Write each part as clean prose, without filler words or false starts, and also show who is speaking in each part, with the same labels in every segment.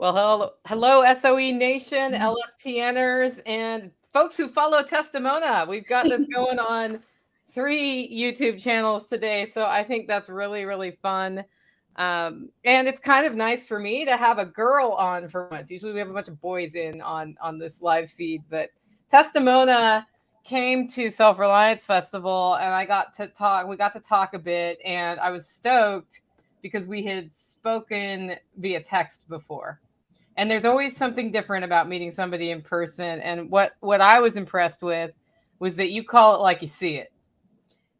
Speaker 1: Well, hello, SOE Nation, LFTNers, and folks who follow Testimonia. We've got this going on 3 YouTube channels today, so I think that's really, really fun. And it's kind of nice for me to have a girl on for once. Usually we have a bunch of boys in on this live feed, but Testimonia came to Self-Reliance Festival, and we got to talk a bit, and I was stoked because we had spoken via text before. And there's always something different about meeting somebody in person. And what I was impressed with was that you call it like you see it.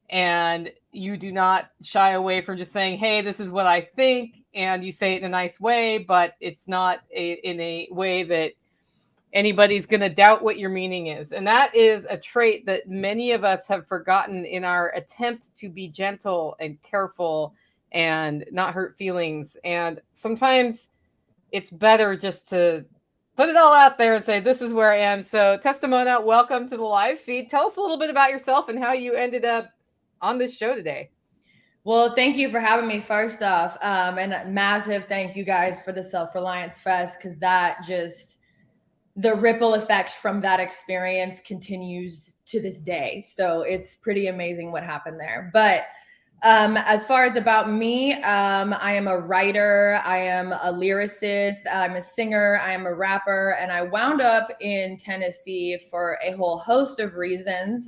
Speaker 1: And you do not shy away from just saying, hey, this is what I think. And you say it in a nice way, but it's not in a way that anybody's going to doubt what your meaning is. And that is a trait that many of us have forgotten in our attempt to be gentle and careful and not hurt feelings. And sometimes it's better just to put it all out there and say, this is where I am. So Testimonia, welcome to the live feed. Tell us a little bit about yourself and how you ended up on this show today.
Speaker 2: Well, thank you for having me first off. And a massive thank you guys for the Self-Reliance Fest, because the ripple effect from that experience continues to this day. So it's pretty amazing what happened there. But as far as about me, I am a writer, I am a lyricist, I'm a singer, I am a rapper, and I wound up in Tennessee for a whole host of reasons.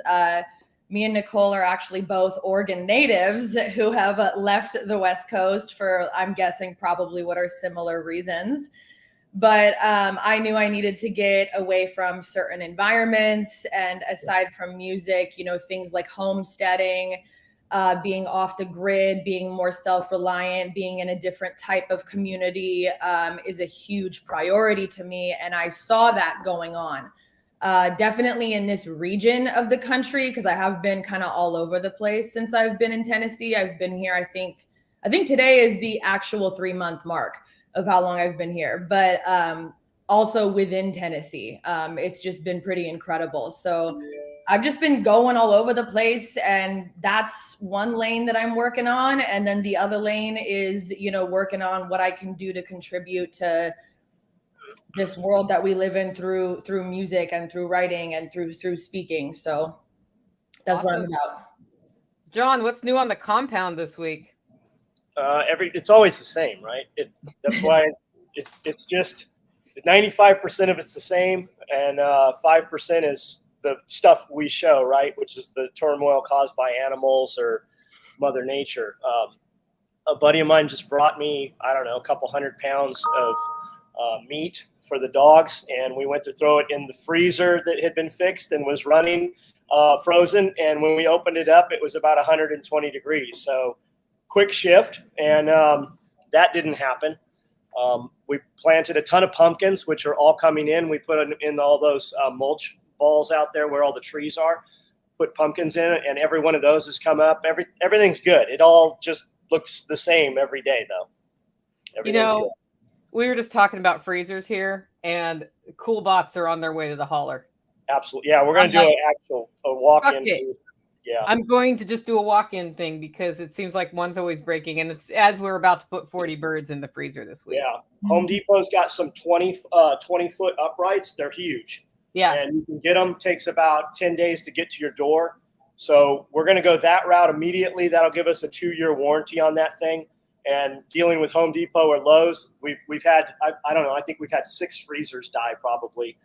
Speaker 2: Me and Nicole are actually both Oregon natives who have left the West Coast for, I'm guessing, probably what are similar reasons. But I knew I needed to get away from certain environments. And aside from music, things like homesteading, being off the grid, being more self-reliant, being in a different type of community is a huge priority to me. And I saw that going on. Definitely in this region of the country, because I have been kind of all over the place since I've been in Tennessee. I've been here, I think today is the actual 3-month mark of how long I've been here, but also within Tennessee. It's just been pretty incredible. So I've just been going all over the place, and that's one lane that I'm working on. And then the other lane is, working on what I can do to contribute to this world that we live in through music and through writing and through speaking. So that's awesome. What I'm about.
Speaker 1: John, what's new on the compound this week?
Speaker 3: It's always the same, right? That's why it's just 95% of it's the same, and 5% is the stuff we show, right? Which is the turmoil caused by animals or Mother Nature. A buddy of mine just brought me, I don't know, a couple 100 pounds of meat for the dogs, and we went to throw it in the freezer that had been fixed and was running frozen. And when we opened it up, it was about 120 degrees. So quick shift, and that didn't happen. We planted a ton of pumpkins, which are all coming in. We put in all those mulch balls out there where all the trees are, put pumpkins in it, and every one of those has come up. Everything's good. It all just looks the same every day, though.
Speaker 1: Good. We were just talking about freezers here, and Cool Bots are on their way to the hauler.
Speaker 3: Absolutely. Yeah, we're going to do a walk-in.
Speaker 1: Yeah, I'm going to just do a walk-in thing because it seems like one's always breaking, and it's as we're about to put 40 birds in the freezer this week.
Speaker 3: Yeah, Home Depot's got some 20-foot uprights. They're huge.
Speaker 1: Yeah,
Speaker 3: and you can get them. Takes about 10 days to get to your door. So we're going to go that route immediately. That'll give us a 2-year warranty on that thing. And dealing with Home Depot or Lowe's, we've had, I don't know, I think we've had 6 freezers die probably.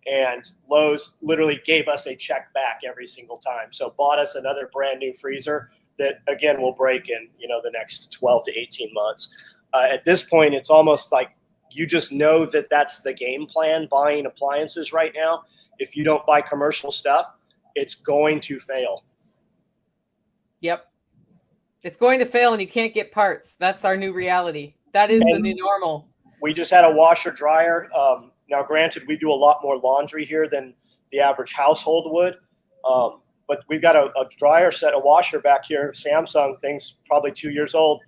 Speaker 3: And Lowe's literally gave us a check back every single time. So bought us another brand new freezer that, again, will break in, the next 12 to 18 months. At this point, it's almost like you just know that that's the game plan buying appliances right now. If you don't buy commercial stuff, it's going to fail.
Speaker 1: Yep. It's going to fail and you can't get parts. That's our new reality. That is the new normal.
Speaker 3: We just had a washer dryer. Now, granted, we do a lot more laundry here than the average household would. But we've got a dryer set, a washer back here, Samsung, thing's probably 2 years old.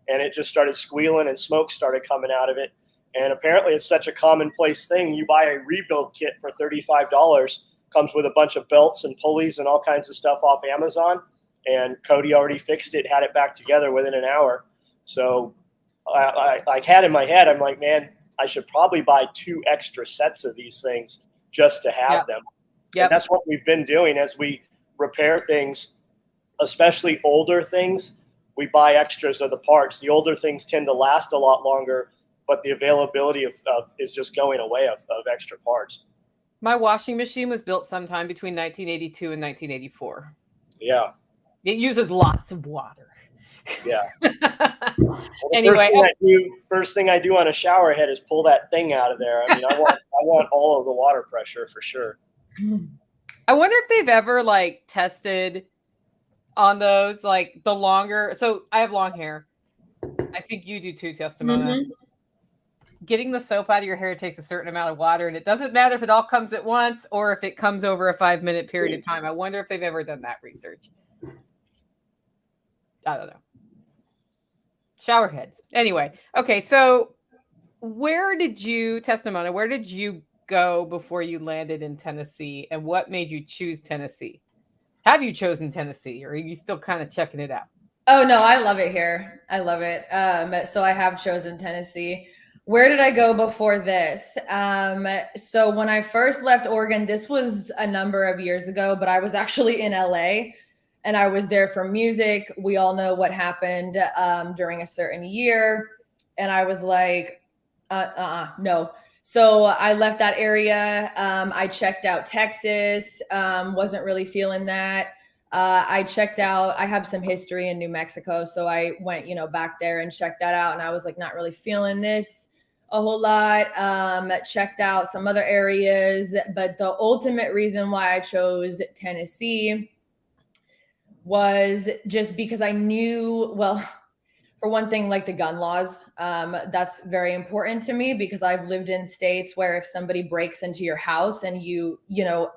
Speaker 3: And it just started squealing and smoke started coming out of it. And apparently it's such a commonplace thing. You buy a rebuild kit for $35, comes with a bunch of belts and pulleys and all kinds of stuff off Amazon. And Cody already fixed it, had it back together within an hour. So I had in my head, I'm like, man, I should probably buy 2 extra sets of these things just to have them. And that's what we've been doing as we repair things, especially older things. We buy extras of the parts. The older things tend to last a lot longer, but the availability of is just going away of extra parts.
Speaker 1: My washing machine was built sometime between 1982 and 1984.
Speaker 3: Yeah.
Speaker 1: It uses lots of water.
Speaker 3: Yeah. Well,
Speaker 1: anyway,
Speaker 3: first thing I do on a shower head is pull that thing out of there. I mean, I want all of the water pressure for sure.
Speaker 1: I wonder if they've ever like tested on those, like the longer. So I have long hair. I think you do too, Tesstamona. Getting the soap out of your hair takes a certain amount of water, and it doesn't matter if it all comes at once or if it comes over a 5-minute period of time. I wonder if they've ever done that research. I don't know. Shower heads. Anyway, okay. So where did you, Testimonia, where did you go before you landed in Tennessee, and what made you choose Tennessee? Have you chosen Tennessee, or are you still kind of checking it out?
Speaker 2: Oh no, I love it here. I love it. So I have chosen Tennessee. Where did I go before this? So when I first left Oregon, this was a number of years ago, but I was actually in LA and I was there for music. We all know what happened during a certain year. And I was like, no. So I left that area. I checked out Texas, wasn't really feeling that. I checked out, I have some history in New Mexico. So I went, back there and checked that out. And I was like, not really feeling this a whole lot. Checked out some other areas, but the ultimate reason why I chose Tennessee was just because I knew, well, for one thing, like the gun laws, that's very important to me because I've lived in states where if somebody breaks into your house and you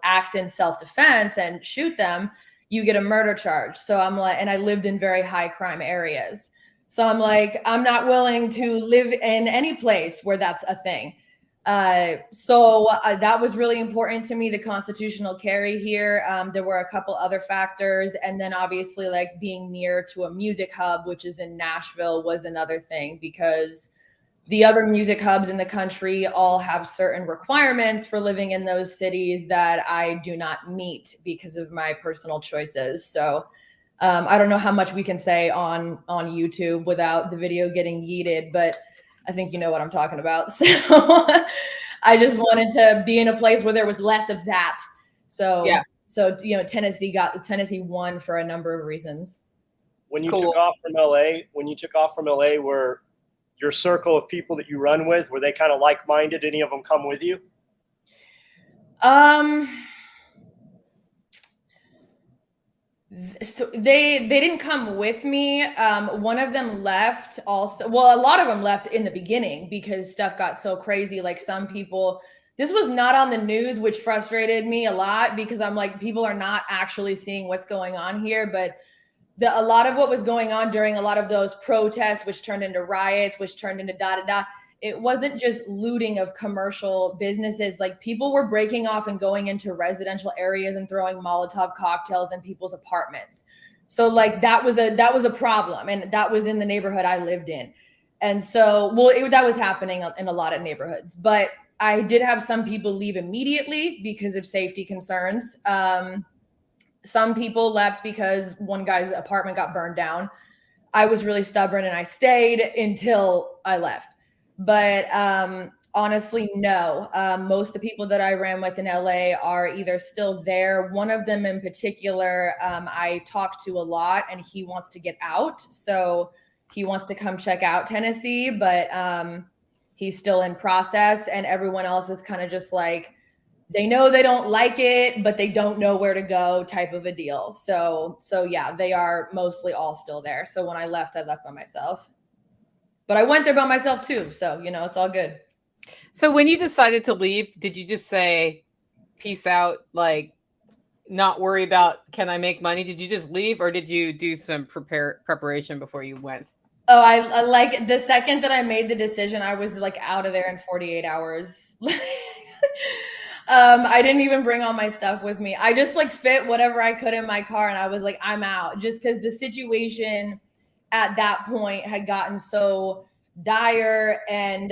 Speaker 2: act in self-defense and shoot them, you get a murder charge. So I'm like, and I lived in very high crime areas. So I'm like, I'm not willing to live in any place where that's a thing. So that was really important to me, the constitutional carry here. There were a couple other factors. And then obviously like being near to a music hub, which is in Nashville, was another thing because the other music hubs in the country all have certain requirements for living in those cities that I do not meet because of my personal choices. So I don't know how much we can say on YouTube without the video getting yeeted, but I think you know what I'm talking about. So I just wanted to be in a place where there was less of that. So yeah. So Tennessee won for a number of reasons.
Speaker 3: When you took off from LA, were your circle of people that you run with, were they kind of like-minded? Any of them come with you?
Speaker 2: So they didn't come with me. One of them left also. Well, a lot of them left in the beginning because stuff got so crazy. Like some people, this was not on the news, which frustrated me a lot because I'm like, people are not actually seeing what's going on here. But a lot of what was going on during a lot of those protests, which turned into riots, which turned into it wasn't just looting of commercial businesses. Like people were breaking off and going into residential areas and throwing Molotov cocktails in people's apartments. So like that was a problem. And that was in the neighborhood I lived in. And so, that was happening in a lot of neighborhoods, but I did have some people leave immediately because of safety concerns. Some people left because one guy's apartment got burned down. I was really stubborn and I stayed until I left. But honestly, no. Most of the people that I ran with in LA are either still there. One of them in particular, I talked to a lot and he wants to get out. So he wants to come check out Tennessee, but he's still in process. And everyone else is kind of just like, they know they don't like it, but they don't know where to go type of a deal. So yeah, they are mostly all still there. So when I left by myself. But I went there by myself too. So, it's all good.
Speaker 1: So when you decided to leave, did you just say, peace out, like not worry about, can I make money? Did you just leave or did you do some preparation before you went?
Speaker 2: Oh, I like the second that I made the decision, I was like out of there in 48 hours. I didn't even bring all my stuff with me. I just like fit whatever I could in my car and I was like, I'm out, just because the situation at that point had gotten so dire, and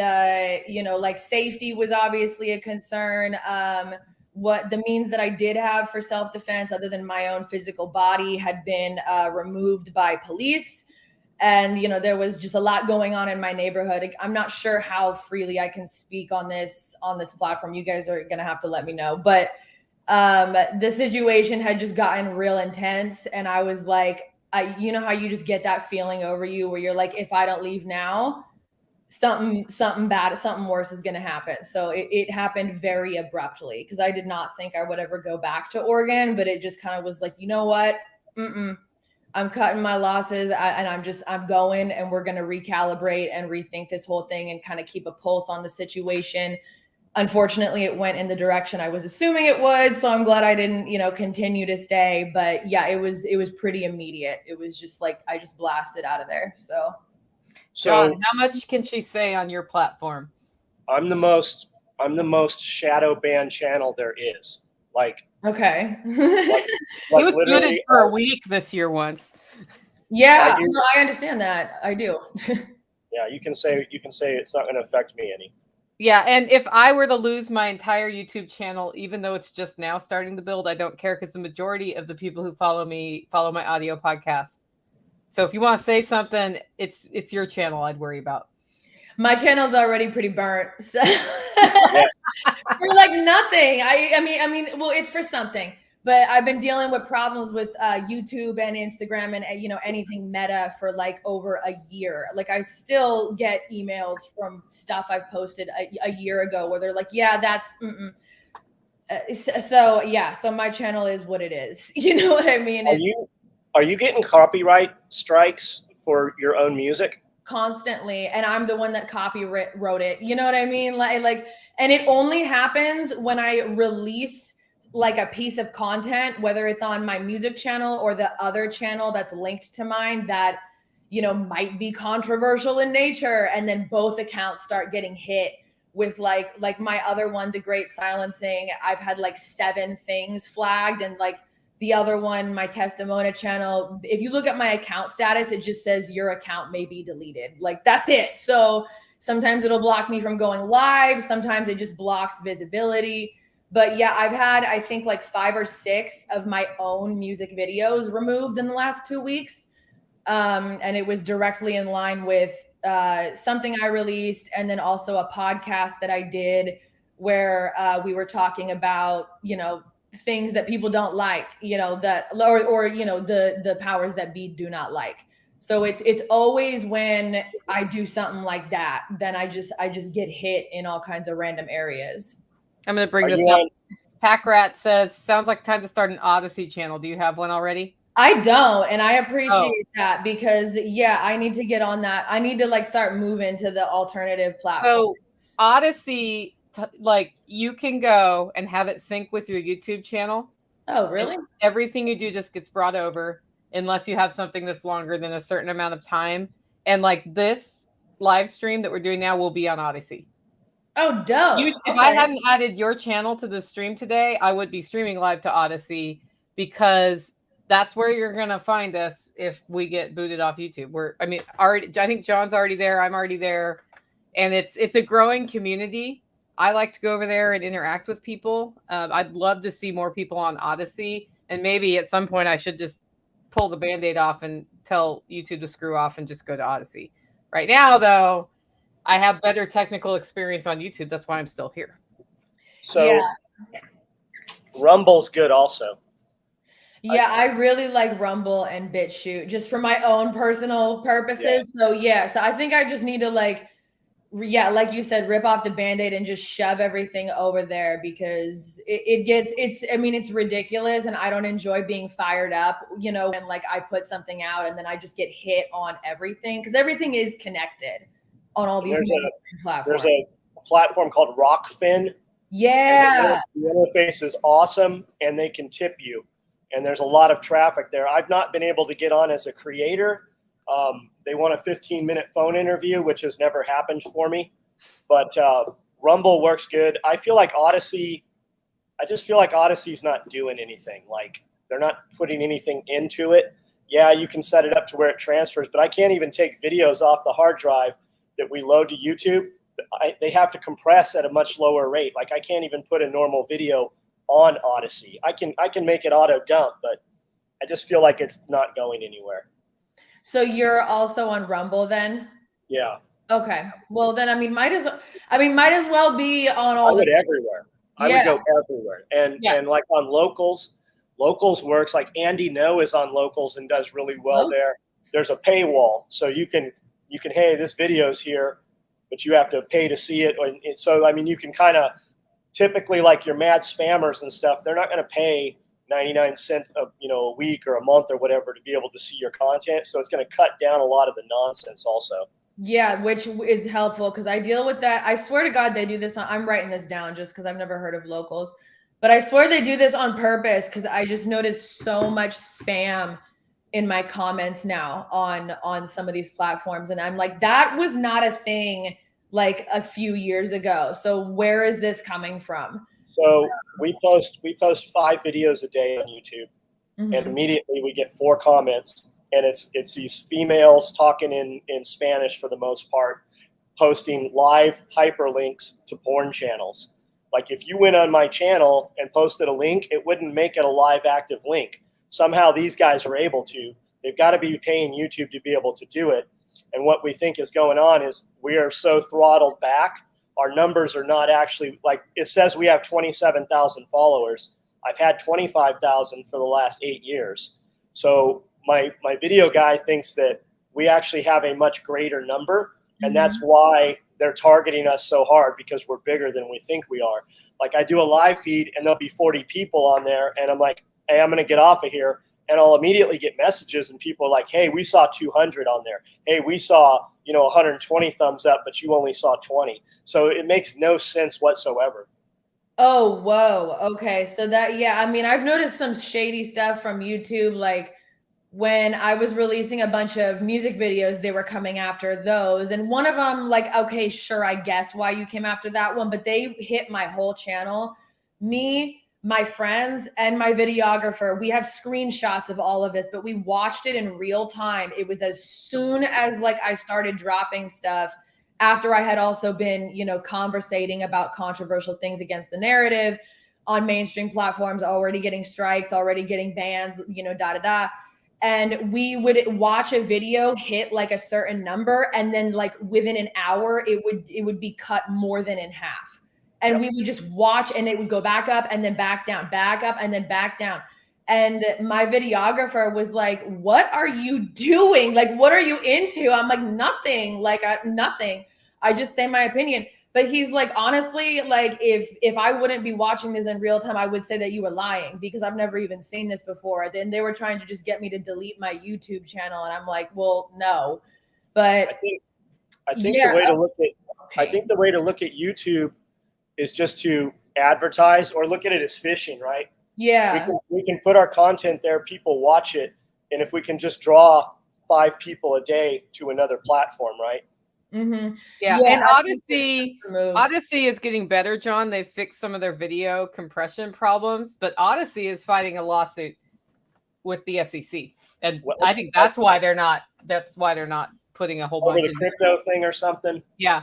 Speaker 2: you know, like safety was obviously a concern. What the means that I did have for self-defense, other than my own physical body, had been removed by police. And, you know, there was just a lot going on in my neighborhood. I'm not sure how freely I can speak on this platform. You guys are going to have to let me know. But the situation had just gotten real intense. And I was like, you know how you just get that feeling over you where you're like, if I don't leave now, something bad, something worse is going to happen. So it happened very abruptly, because I did not think I would ever go back to Oregon, but it just kind of was like, you know what? I'm cutting my losses, and I'm going, and we're going to recalibrate and rethink this whole thing and kind of keep a pulse on the situation. Unfortunately, it went in the direction I was assuming it would. So I'm glad I didn't, you know, continue to stay. But yeah, it was pretty immediate. It was just like, I just blasted out of there. So
Speaker 1: John, how much can she say on your platform?
Speaker 3: I'm the most shadow banned channel there is. Like,
Speaker 2: okay.
Speaker 3: like
Speaker 1: he was muted for a week this year once.
Speaker 2: Yeah, no, I understand that. I do.
Speaker 3: Yeah, you can say it's not going to affect me any.
Speaker 1: Yeah, and if I were to lose my entire YouTube channel, even though it's just now starting to build, I don't care, because the majority of the people who follow me follow my audio podcast. So if you want to say something, it's your channel I'd worry about.
Speaker 2: My channel's already pretty burnt. So for like nothing. I mean, well, it's for something. But I've been dealing with problems with YouTube and Instagram and, you know, anything Meta for like over a year. Like, I still get emails from stuff I've posted a year ago where they're like, yeah, that's so yeah. So my channel is what it is. You know what I mean?
Speaker 3: Are you getting copyright strikes for your own music?
Speaker 2: Constantly, and I'm the one that wrote it. You know what I mean? Like, and it only happens when I release like a piece of content, whether it's on my music channel or the other channel that's linked to mine that, you know, might be controversial in nature, and then both accounts start getting hit with like my other one, The Great Silencing. I've had like 7 things flagged, and like the other one, my Testimonia channel, if you look at my account status, it just says your account may be deleted. Like, that's it. So sometimes it'll block me from going live. Sometimes it just blocks visibility. But yeah, I've had, I think, like 5 or 6 of my own music videos removed in the last 2 weeks. And it was directly in line with something I released, and then also a podcast that I did where we were talking about, you know, things that people don't like, you know, that or you know, the powers that be do not like. So it's always when I do something like that, then I just get hit in all kinds of random areas.
Speaker 1: I'm going to bring this up. Pack Rat says, sounds like time to start an Odyssey channel. Do you have one already?
Speaker 2: I don't, and I appreciate that, because yeah, I need to get on that. I need to like start moving to the alternative platforms.
Speaker 1: So Odyssey, like, you can go and have it sync with your YouTube channel.
Speaker 2: Oh, really?
Speaker 1: Everything you do just gets brought over, unless you have something that's longer than a certain amount of time. And like this live stream that we're doing now will be on Odyssey.
Speaker 2: Oh, dope.
Speaker 1: If I hadn't added your channel to the stream today, I would be streaming live to Odyssey, because that's where you're going to find us if we get booted off YouTube. I think John's already there. I'm already there. And it's a growing community. I like to go over there and interact with people. I'd love to see more people on Odyssey. And maybe at some point I should just pull the Band-Aid off and tell YouTube to screw off and just go to Odyssey. Right now, though, I have better technical experience on YouTube. That's why I'm still here.
Speaker 3: So
Speaker 2: yeah.
Speaker 3: Rumble's good also.
Speaker 2: Yeah, I really like Rumble and BitChute just for my own personal purposes. Yeah. So I think I just need to like you said, rip off the Band-Aid and just shove everything over there, because it's ridiculous, and I don't enjoy being fired up, you know, and like I put something out and then I just get hit on everything, because everything is connected on all these platforms.
Speaker 3: There's a platform called Rockfin.
Speaker 2: Yeah.
Speaker 3: The interface is awesome, and they can tip you. And there's a lot of traffic there. I've not been able to get on as a creator. They want a 15-minute phone interview, which has never happened for me. But Rumble works good. I just feel like Odyssey's not doing anything. Like, they're not putting anything into it. Yeah, you can set it up to where it transfers, but I can't even take videos off the hard drive. that we load to YouTube, they have to compress at a much lower rate. Like I can't even put a normal video on Odyssey. I can make it auto dump, but I just feel like it's not going anywhere.
Speaker 2: So you're also on Rumble then?
Speaker 3: Yeah.
Speaker 2: Okay. Well, then might as well be on all.
Speaker 3: I would everywhere. I would go everywhere. And like on locals works. Like Andy No is on locals and does really well there. There's a paywall, so you can hey, this video's here, but you have to pay to see it. And so I mean, you can kind of typically like your mad spammers and stuff. They're not going to pay 99 cents a week or a month or whatever to be able to see your content. So it's going to cut down a lot of the nonsense also.
Speaker 2: Yeah, which is helpful because I deal with that. I swear to God, they do this. I'm writing this down just because I've never heard of locals, but I swear they do this on purpose because I just noticed so much spam in my comments now on some of these platforms. And I'm like, that was not a thing like a few years ago. So where is this coming from?
Speaker 3: So we post 5 videos a day on YouTube, and immediately we get 4 comments. And it's these females talking in Spanish for the most part, posting live hyperlinks to porn channels. Like if you went on my channel and posted a link, it wouldn't make it a live active link. Somehow these guys are able to. They've got to be paying YouTube to be able to do it. And what we think is going on is we are so throttled back. Our numbers are not actually, like it says we have 27,000 followers. I've had 25,000 for the last 8 years. So my video guy thinks that we actually have a much greater number, and that's why they're targeting us so hard, because we're bigger than we think we are. Like I do a live feed and there'll be 40 people on there, and I'm like, hey, I'm going to get off of here, and I'll immediately get messages, and people are like, hey, we saw 200 on there. Hey, we saw 120 thumbs up, but you only saw 20. So it makes no sense whatsoever.
Speaker 2: Oh, whoa. Okay. So that, I've noticed some shady stuff from YouTube, like when I was releasing a bunch of music videos, they were coming after those. And one of them, like, okay, sure, I guess why you came after that one, but they hit my whole channel. Me, my friends, and my videographer, we have screenshots of all of this, but we watched it in real time. It was as soon as like I started dropping stuff after I had also been, conversating about controversial things against the narrative on mainstream platforms, already getting strikes, already getting bans, And we would watch a video hit like a certain number, and then like within an hour, it would be cut more than in half. And we would just watch, and it would go back up and then back down, back up and then back down. And my videographer was like, what are you doing? Like, what are you into? I'm like, nothing, nothing. I just say my opinion. But he's like, honestly, like if I wouldn't be watching this in real time, I would say that you were lying, because I've never even seen this before. Then they were trying to just get me to delete my YouTube channel. And I'm like, well, no. But
Speaker 3: I think the way to look at I think the way to look at YouTube is just to advertise, or look at it as fishing, right?
Speaker 2: Yeah.
Speaker 3: We can put our content there, people watch it, and if we can just draw 5 people a day to another platform, right?
Speaker 1: Yeah, and Odyssey is getting better, John. They fixed some of their video compression problems, but Odyssey is fighting a lawsuit with the SEC, and I think that's why they're not putting a whole bunch
Speaker 3: of the crypto thing or something.
Speaker 1: Yeah.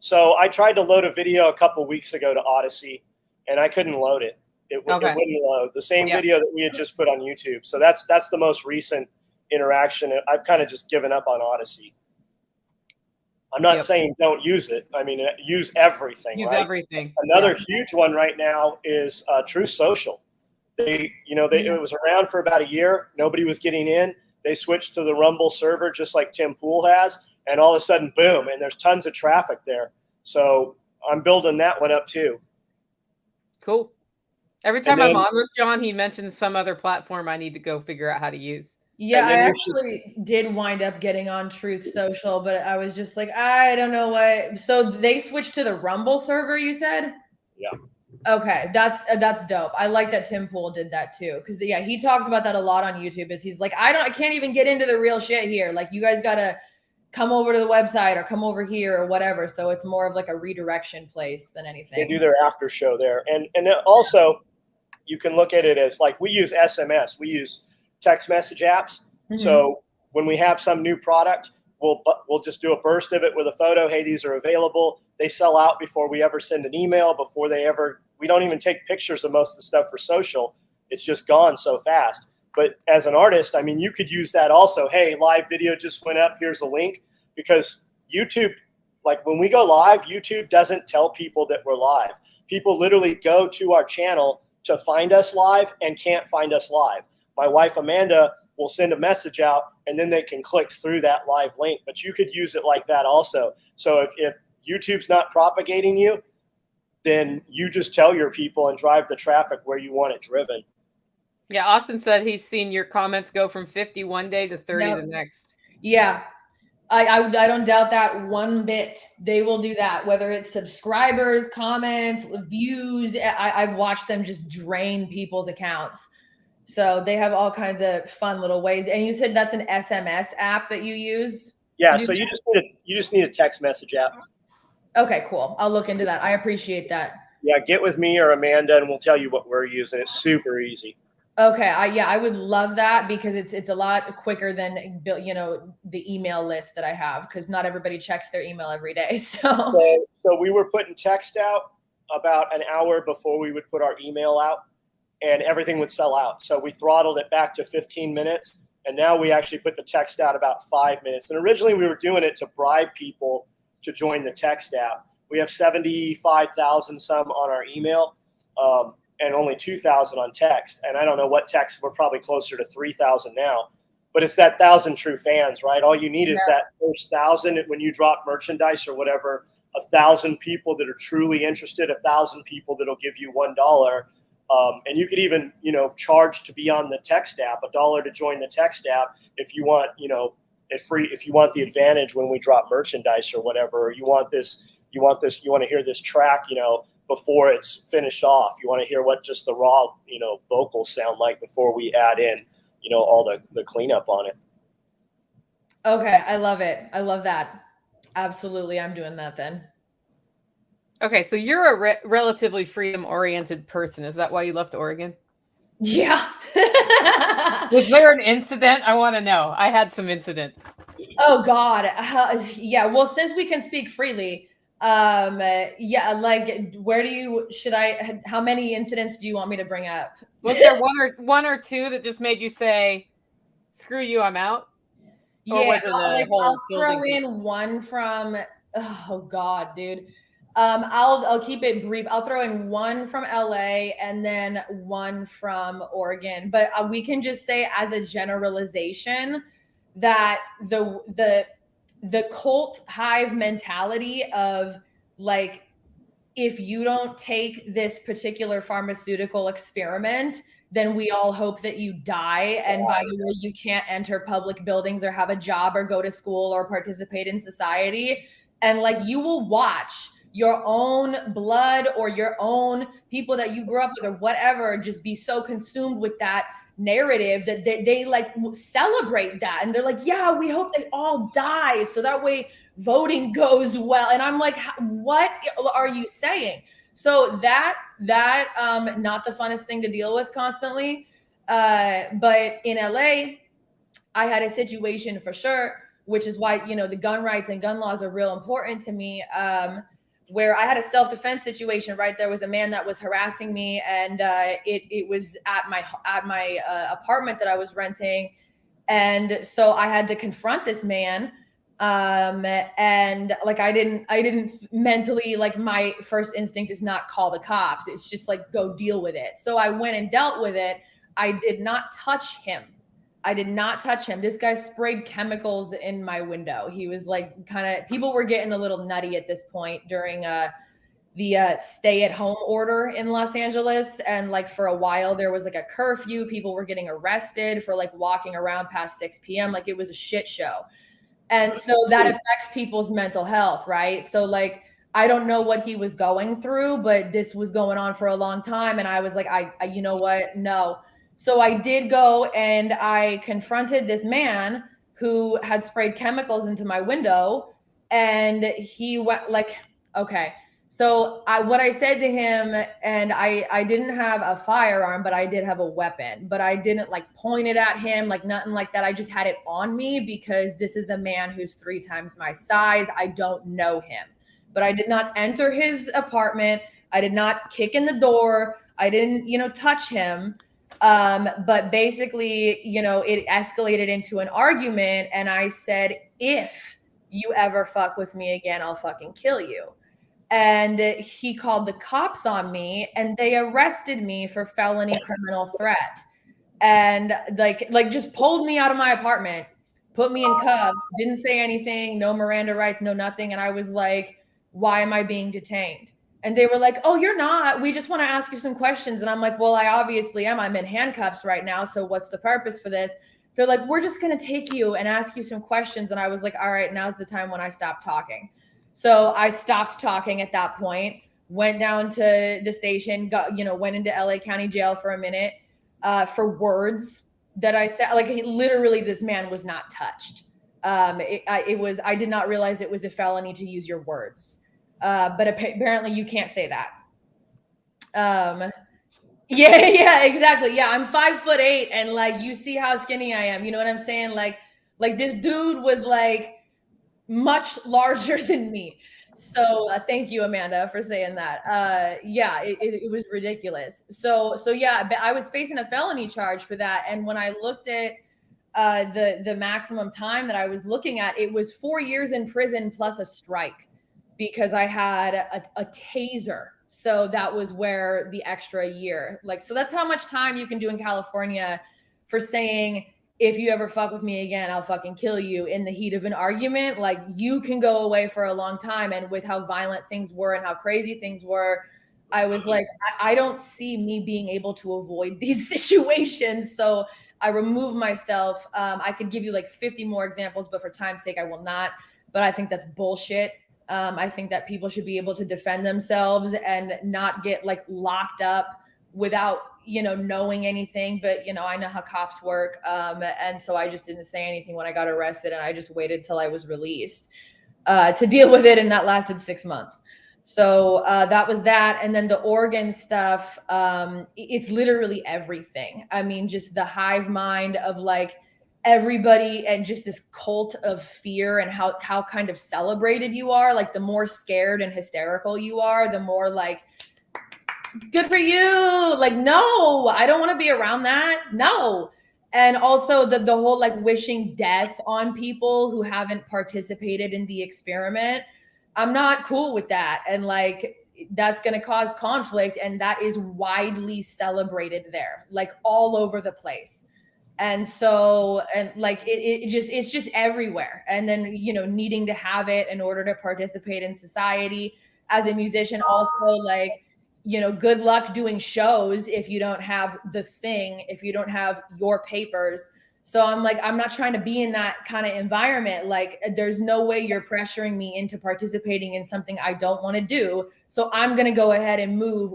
Speaker 3: So I tried to load a video a couple weeks ago to Odyssey, and I couldn't load it. It wouldn't load the same video that we had just put on YouTube. So that's the most recent interaction. I've kind of just given up on Odyssey. I'm not saying don't use it. I mean, use everything.
Speaker 1: Use everything.
Speaker 3: Another huge one right now is Truth Social. It was around for about a year. Nobody was getting in. They switched to the Rumble server, just like Tim Pool has, and all of a sudden, boom! And there's tons of traffic there. So I'm building that one up too.
Speaker 1: Cool. Every time I'm on with John, he mentions some other platform I need to go figure out how to use.
Speaker 2: Yeah, I actually did wind up getting on Truth Social, but I was just like, I don't know what. So they switched to the Rumble server, you said?
Speaker 3: Yeah.
Speaker 2: Okay, that's dope. I like that Tim Pool did that too, because he talks about that a lot on YouTube. Is he's like, I can't even get into the real shit here. Like, you guys gotta come over to the website or come over here or whatever. So it's more of like a redirection place than anything.
Speaker 3: They do their after show there, and then also you can look at it as like, we use SMS, we use text message apps. So when we have some new product, we'll just do a burst of it with a photo. Hey, these are available. They sell out before we ever send an email, we don't even take pictures of most of the stuff for social. It's just gone so fast. But as an artist, I mean, you could use that also. Hey, live video just went up. Here's a link. Because YouTube, like when we go live, YouTube doesn't tell people that we're live. People literally go to our channel to find us live and can't find us live. My wife, Amanda, will send a message out and then they can click through that live link. But you could use it like that also. So if YouTube's not propagating you, then you just tell your people and drive the traffic where you want it driven.
Speaker 1: Yeah, Austin said he's seen your comments go from 50 one day to 30 the next.
Speaker 2: Yeah, I don't doubt that one bit. They will do that, whether it's subscribers, comments, views. I've watched them just drain people's accounts. So they have all kinds of fun little ways. And you said that's an SMS app that you use?
Speaker 3: Yeah, so you just need a text message app.
Speaker 2: Okay, cool. I'll look into that. I appreciate that.
Speaker 3: Yeah, get with me or Amanda and we'll tell you what we're using. It's super easy.
Speaker 2: Okay, I would love that because it's a lot quicker than the email list that I have, because not everybody checks their email every day. So
Speaker 3: we were putting text out about an hour before we would put our email out, and everything would sell out. So we throttled it back to 15 minutes, and now we actually put the text out about 5 minutes. And originally we were doing it to bribe people to join the text app. We have 75,000 some on our email. And only 2,000 on text. And I don't know what text, we're probably closer to 3,000 now, but it's that 1,000 true fans, right? All you need is that first 1,000 when you drop merchandise or whatever, 1,000 people that are truly interested, 1,000 people that'll give you $1. And you could even, charge to be on the text app, $1 to join the text app. If you want, if you want the advantage when we drop merchandise or whatever, or you want to hear this track, before it's finished off. You want to hear what just the raw, vocals sound like before we add in, all the cleanup on it.
Speaker 2: Okay. I love it. I love that. Absolutely. I'm doing that then.
Speaker 1: Okay. So you're a relatively freedom-oriented person. Is that why you left Oregon?
Speaker 2: Yeah.
Speaker 1: Was there an incident? I want to know. I had some incidents.
Speaker 2: Oh God. Yeah. Well, since we can speak freely, like how many incidents do you want me to bring up?
Speaker 1: Was there one or two that just made you say, screw you, I'm out?
Speaker 2: Or was it I'll throw in one from, oh God, dude. I'll keep it brief. I'll throw in one from LA and then one from Oregon, but we can just say as a generalization that the cult hive mentality of like, if you don't take this particular pharmaceutical experiment, then we all hope that you die. And by the way, you can't enter public buildings or have a job or go to school or participate in society. And like, you will watch your own blood or your own people that you grew up with or whatever just be so consumed with that narrative that they like celebrate that, and they're like, yeah, we hope they all die so that way voting goes well. And I'm like, what are you saying? So that not the funnest thing to deal with constantly, but in LA I had a situation for sure, which is why the gun rights and gun laws are real important to me, where I had a self-defense situation, right? There was a man that was harassing me, and it was at my apartment that I was renting. And so I had to confront this man. And like, I didn't mentally, like, my first instinct is not call the cops. It's just like, go deal with it. So I went and dealt with it. I did not touch him. This guy sprayed chemicals in my window. He was like, people were getting a little nutty at this point during the stay-at-home order in Los Angeles. And like, for a while there was like a curfew. People were getting arrested for like walking around past 6 p.m. Like, it was a shit show. And so that affects people's mental health, right? So like, I don't know what he was going through, but this was going on for a long time. And I was like, I you know what? No. So I did go and I confronted this man who had sprayed chemicals into my window, and he went like, okay. So what I said to him, and I didn't have a firearm, but I did have a weapon, but I didn't like point it at him, like nothing like that. I just had it on me because this is a man who's 3 times my size. I don't know him, but I did not enter his apartment. I did not kick in the door. I didn't, touch him. But basically, it escalated into an argument. And I said, if you ever fuck with me again, I'll fucking kill you. And he called the cops on me, and they arrested me for felony criminal threat. And like just pulled me out of my apartment, put me in cuffs, didn't say anything, no Miranda rights, no nothing. And I was like, why am I being detained? And they were like, oh, you're not. We just want to ask you some questions. And I'm like, well, I obviously am. I'm in handcuffs right now. So what's the purpose for this? They're like, we're just going to take you and ask you some questions. And I was like, all right, now's the time when I stop talking. So I stopped talking at that point, went down to the station, went into LA County Jail for a minute for words that I said. Like literally, this man was not touched. I did not realize it was a felony to use your words. But apparently you can't say that. Yeah, exactly. Yeah, I'm 5'8", and like you see how skinny I am. You know what I'm saying? Like this dude was like much larger than me. So thank you, Amanda, for saying that. Yeah, it was ridiculous. So yeah, I was facing a felony charge for that, and when I looked at the maximum time that I was looking at, it was 4 years in prison plus a strike because I had a taser. So that was where the extra year, so that's how much time you can do in California for saying, if you ever fuck with me again, I'll fucking kill you in the heat of an argument. Like you can go away for a long time. And with how violent things were and how crazy things were, I was like, I don't see me being able to avoid these situations. So I removed myself. I could give you like 50 more examples, but for time's sake, I will not. But I think that's bullshit. I think that people should be able to defend themselves and not get like locked up without, knowing anything. But, I know how cops work. And so I just didn't say anything when I got arrested, and I just waited till I was released to deal with it. And that lasted 6 months. So that was that. And then the Oregon stuff, it's literally everything. I mean, just the hive mind of like everybody and just this cult of fear and how kind of celebrated you are. Like the more scared and hysterical you are, the more like, good for you. Like, no, I don't want to be around that. No. And also the whole like wishing death on people who haven't participated in the experiment. I'm not cool with that. And like, that's going to cause conflict. And that is widely celebrated there, like all over the place. And so, and like, it's just everywhere. And then, needing to have it in order to participate in society as a musician, also like, good luck doing shows if you don't have the thing, if you don't have your papers. So I'm like, I'm not trying to be in that kind of environment. Like, there's no way you're pressuring me into participating in something I don't want to do. So I'm going to go ahead and move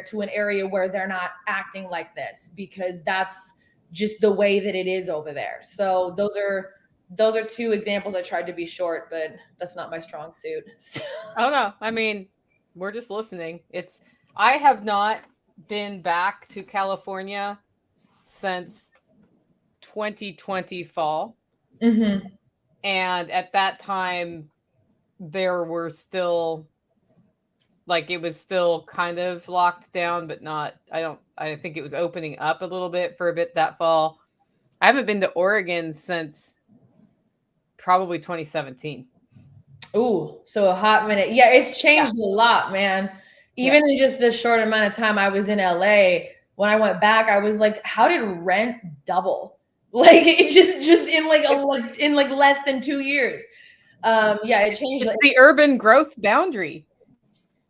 Speaker 2: to an area where they're not acting like this, because that's just the way that it is over there. So those are 2 examples. I tried to be short, but that's not my strong suit.
Speaker 1: Oh no, I mean, we're just listening. I have not been back to California since 2020 fall.
Speaker 2: Mm-hmm.
Speaker 1: And at that time, there were still, like, it was still kind of locked down, but not, I think it was opening up a little bit for a bit that fall. I haven't been to Oregon since probably 2017.
Speaker 2: Ooh, so a hot minute. Yeah, it's changed a lot, man. Even in just this short amount of time I was in LA, when I went back, I was like, how did rent double? Like it just in like less than 2 years. Yeah, it changed.
Speaker 1: It's the urban growth boundary.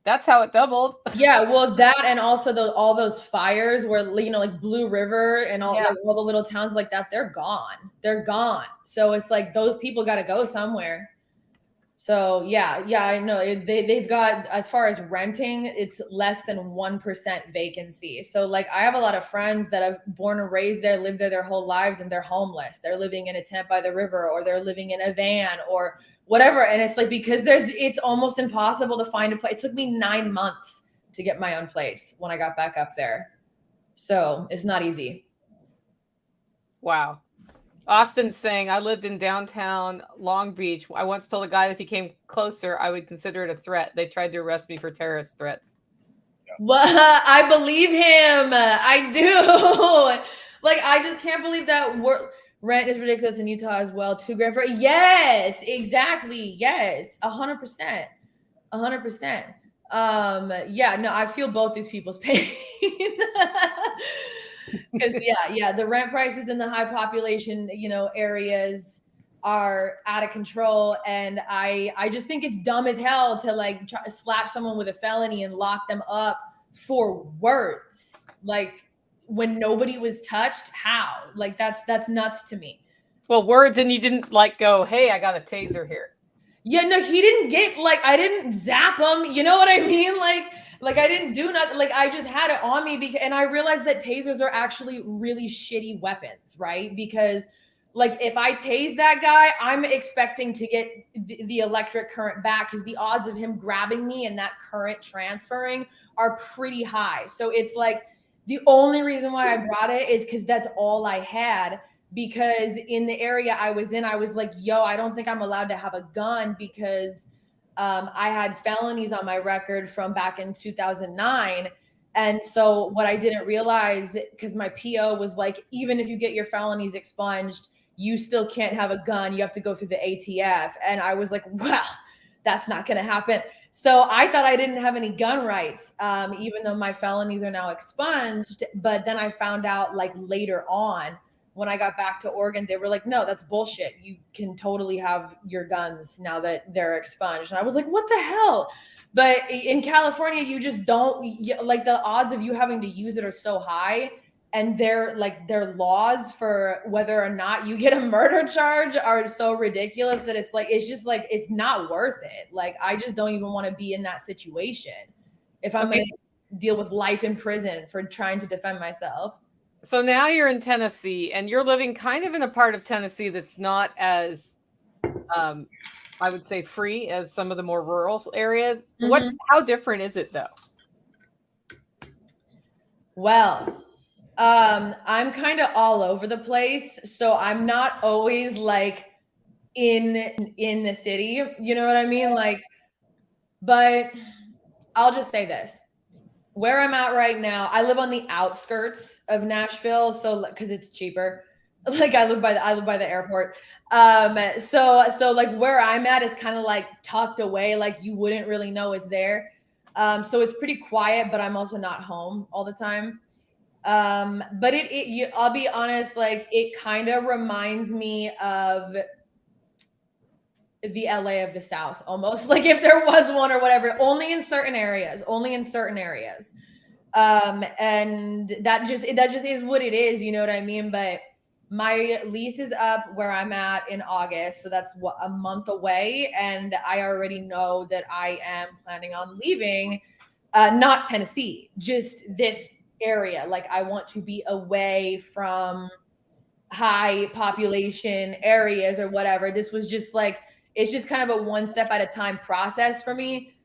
Speaker 1: That's how it doubled.
Speaker 2: Yeah, well, that and also all those fires where like Blue River and all like all the little towns like that, they're gone. They're gone. So it's like those people got to go somewhere. So yeah, I know they've got, as far as renting, it's less than 1% vacancy. So like I have a lot of friends that have born and raised there, lived there their whole lives, and they're homeless. They're living in a tent by the river, or they're living in a van, or whatever. And it's like, because it's almost impossible to find a place. It took me 9 months to get my own place when I got back up there. So it's not easy.
Speaker 1: Wow. Austin's saying, I lived in downtown Long Beach. I once told a guy that if he came closer, I would consider it a threat. They tried to arrest me for terrorist threats.
Speaker 2: Well, I believe him. I do. Like, I just can't believe that rent is ridiculous in Utah as well. $2,000 for, yes, exactly. Yes. 100%. 100%. Yeah, no, I feel both these people's pain. Because the rent prices in the high population, areas are out of control. And I just think it's dumb as hell to like try to slap someone with a felony and lock them up for words. Like, when nobody was touched, how? Like, that's nuts to me.
Speaker 1: Well, words, and you didn't like go, hey, I got a taser here.
Speaker 2: Yeah, no, he didn't get, like, I didn't zap him. You know what I mean? Like I didn't do nothing. Like, I just had it on me and I realized that tasers are actually really shitty weapons, right? Because like, if I tase that guy, I'm expecting to get the electric current back, because the odds of him grabbing me and that current transferring are pretty high. So it's like, the only reason why I brought it is because that's all I had. Because in the area I was in, I was like, yo, I don't think I'm allowed to have a gun, because I had felonies on my record from back in 2009. And so what I didn't realize, because my PO was like, even if you get your felonies expunged, you still can't have a gun. You have to go through the ATF. And I was like, well, that's not going to happen. So I thought I didn't have any gun rights, even though my felonies are now expunged. But then I found out, like, later on, when I got back to Oregon, they were like, no, that's bullshit. You can totally have your guns now that they're expunged. And I was like, what the hell? But in California, you just don't, like, the odds of you having to use it are so high. And their laws for whether or not you get a murder charge are so ridiculous that it's like, it's not worth it. Like, I just don't even want to be in that situation if I'm going to deal with life in prison for trying to defend myself.
Speaker 1: So now you're in Tennessee, and you're living kind of in a part of Tennessee that's not as, I would say, free as some of the more rural areas. Mm-hmm. How different is it, though?
Speaker 2: Well, I'm kind of all over the place, so I'm not always like in the city. You know what I mean? Like, but I'll just say this. Where I'm at right now, I live on the outskirts of Nashville, so because it's cheaper. Like, I live by the airport. So like where I'm at is kind of like tucked away, like you wouldn't really know it's there. So it's pretty quiet, but I'm also not home all the time. But I'll be honest, like, it kind of reminds me of the LA of the South, almost, like, if there was one or whatever, only in certain areas. And that just is what it is. You know what I mean? But my lease is up where I'm at in August. So that's a month away. And I already know that I am planning on leaving, not Tennessee, just this area. Like, I want to be away from high population areas or whatever. This was just like, it's just kind of a one step at a time process for me,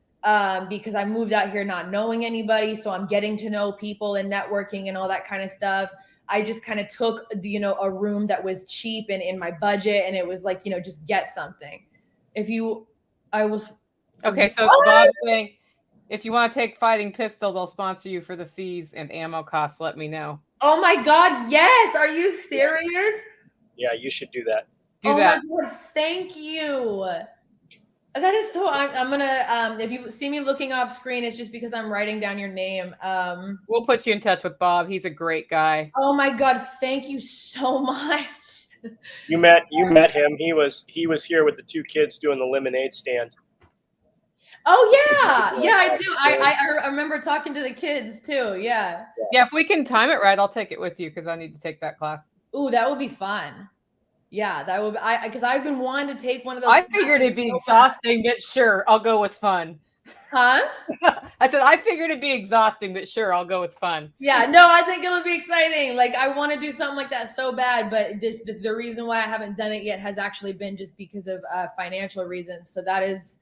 Speaker 2: because I moved out here not knowing anybody. So I'm getting to know people and networking and all that kind of stuff. I just kind of took, a room that was cheap and in my budget. And it was like, just get something.
Speaker 1: Okay. So Bob's saying, if you want to take Fighting Pistol, they'll sponsor you for the fees and ammo costs. Let me know.
Speaker 2: Oh my God. Yes. Are you serious?
Speaker 3: Yeah, you should do that.
Speaker 1: Do that.
Speaker 2: Oh my God, thank you. That is so, I'm gonna, if you see me looking off screen, it's just because I'm writing down your name.
Speaker 1: We'll put you in touch with Bob. He's a great guy.
Speaker 2: Oh my God, thank you so much.
Speaker 3: You met him. He was here with the two kids doing the lemonade stand.
Speaker 2: Oh yeah, I do. I remember talking to the kids too. Yeah.
Speaker 1: Yeah, if we can time it right, I'll take it with you, because I need to take that class.
Speaker 2: Ooh, that would be fun. Yeah, that would be, because I've been wanting to take one of those.
Speaker 1: I figured it'd be exhausting, but sure, I'll go with fun.
Speaker 2: Huh?
Speaker 1: I said, I figured it'd be exhausting, but sure, I'll go with fun.
Speaker 2: Yeah, no, I think it'll be exciting. Like, I want to do something like that so bad, but this the reason why I haven't done it yet has actually been just because of financial reasons. So that is,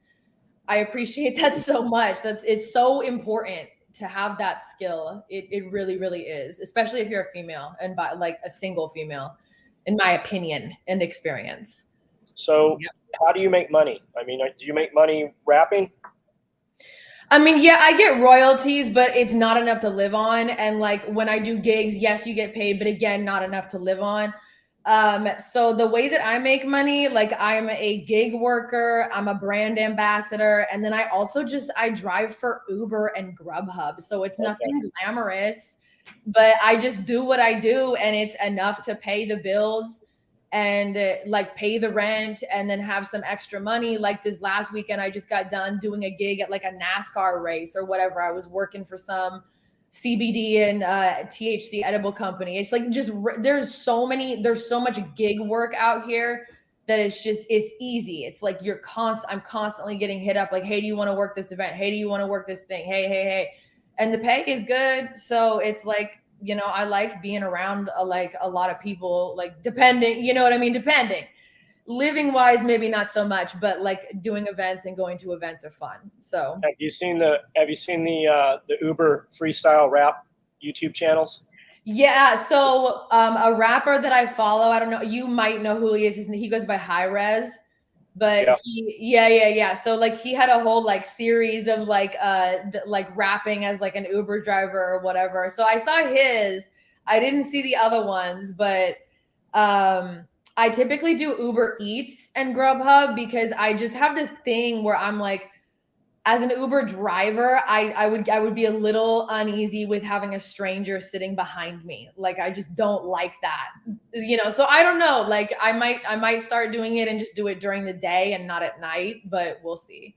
Speaker 2: I appreciate that so much. It's so important to have that skill. It really, really is, especially if you're a female and by like a single female, in my opinion and experience.
Speaker 3: So how do you make money? I mean, do you make money rapping?
Speaker 2: I mean, yeah, I get royalties, but it's not enough to live on. And like when I do gigs, yes, you get paid, but again, not enough to live on. So the way that I make money, like I'm a gig worker, I'm a brand ambassador, and then I also I drive for Uber and Grubhub. So it's nothing glamorous, but I just do what I do, and it's enough to pay the bills and like pay the rent and then have some extra money. Like this last weekend, I just got done doing a gig at like a NASCAR race or whatever. I was working for some CBD and THC edible company. It's like just there's so much gig work out here that it's easy. It's like I'm constantly getting hit up like, hey, do you want to work this event? Hey, do you want to work this thing? Hey. And the pay is good. So it's like, you know, I like being around a lot of people, like depending, you know what I mean? Depending. Living wise, maybe not so much, but like doing events and going to events are fun. So
Speaker 3: have you seen the Uber freestyle rap YouTube channels?
Speaker 2: Yeah. So a rapper that I follow, I don't know, you might know who he is. He goes by High Res. But yeah. So like he had a whole like series of like rapping as like an Uber driver or whatever. So I saw his. I didn't see the other ones, but I typically do Uber Eats and Grubhub because I just have this thing where I'm like, as an Uber driver, I would be a little uneasy with having a stranger sitting behind me. Like I just don't like that, you know. So I don't know. Like I might start doing it and just do it during the day and not at night, but we'll see.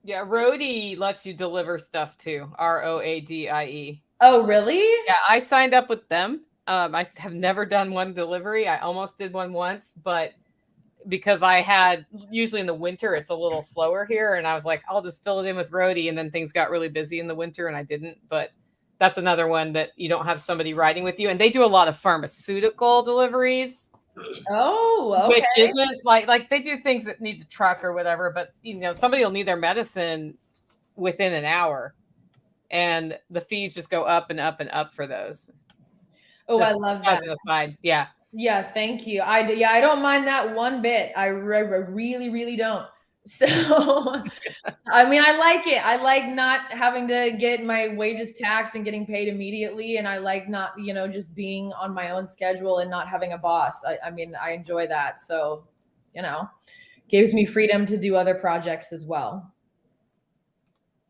Speaker 1: Yeah, Roadie lets you deliver stuff too. ROADIE.
Speaker 2: Oh, really?
Speaker 1: Yeah, I signed up with them. I have never done one delivery. I almost did one once, but because I had usually in the winter, it's a little slower here. And I was like, I'll just fill it in with Roadie. And then things got really busy in the winter and I didn't. But that's another one that you don't have somebody riding with you. And they do a lot of pharmaceutical deliveries.
Speaker 2: Oh, okay.
Speaker 1: Which isn't like they do things that need the truck or whatever. But, you know, somebody will need their medicine within an hour. And the fees just go up and up and up for those.
Speaker 2: Oh,
Speaker 1: just
Speaker 2: I love that.
Speaker 1: As an aside. Yeah.
Speaker 2: Yeah, thank you. I don't mind that one bit. I really, really don't. So, I mean, I like it. I like not having to get my wages taxed and getting paid immediately. And I like not, you know, just being on my own schedule and not having a boss. I mean, I enjoy that. So, you know, gives me freedom to do other projects as well.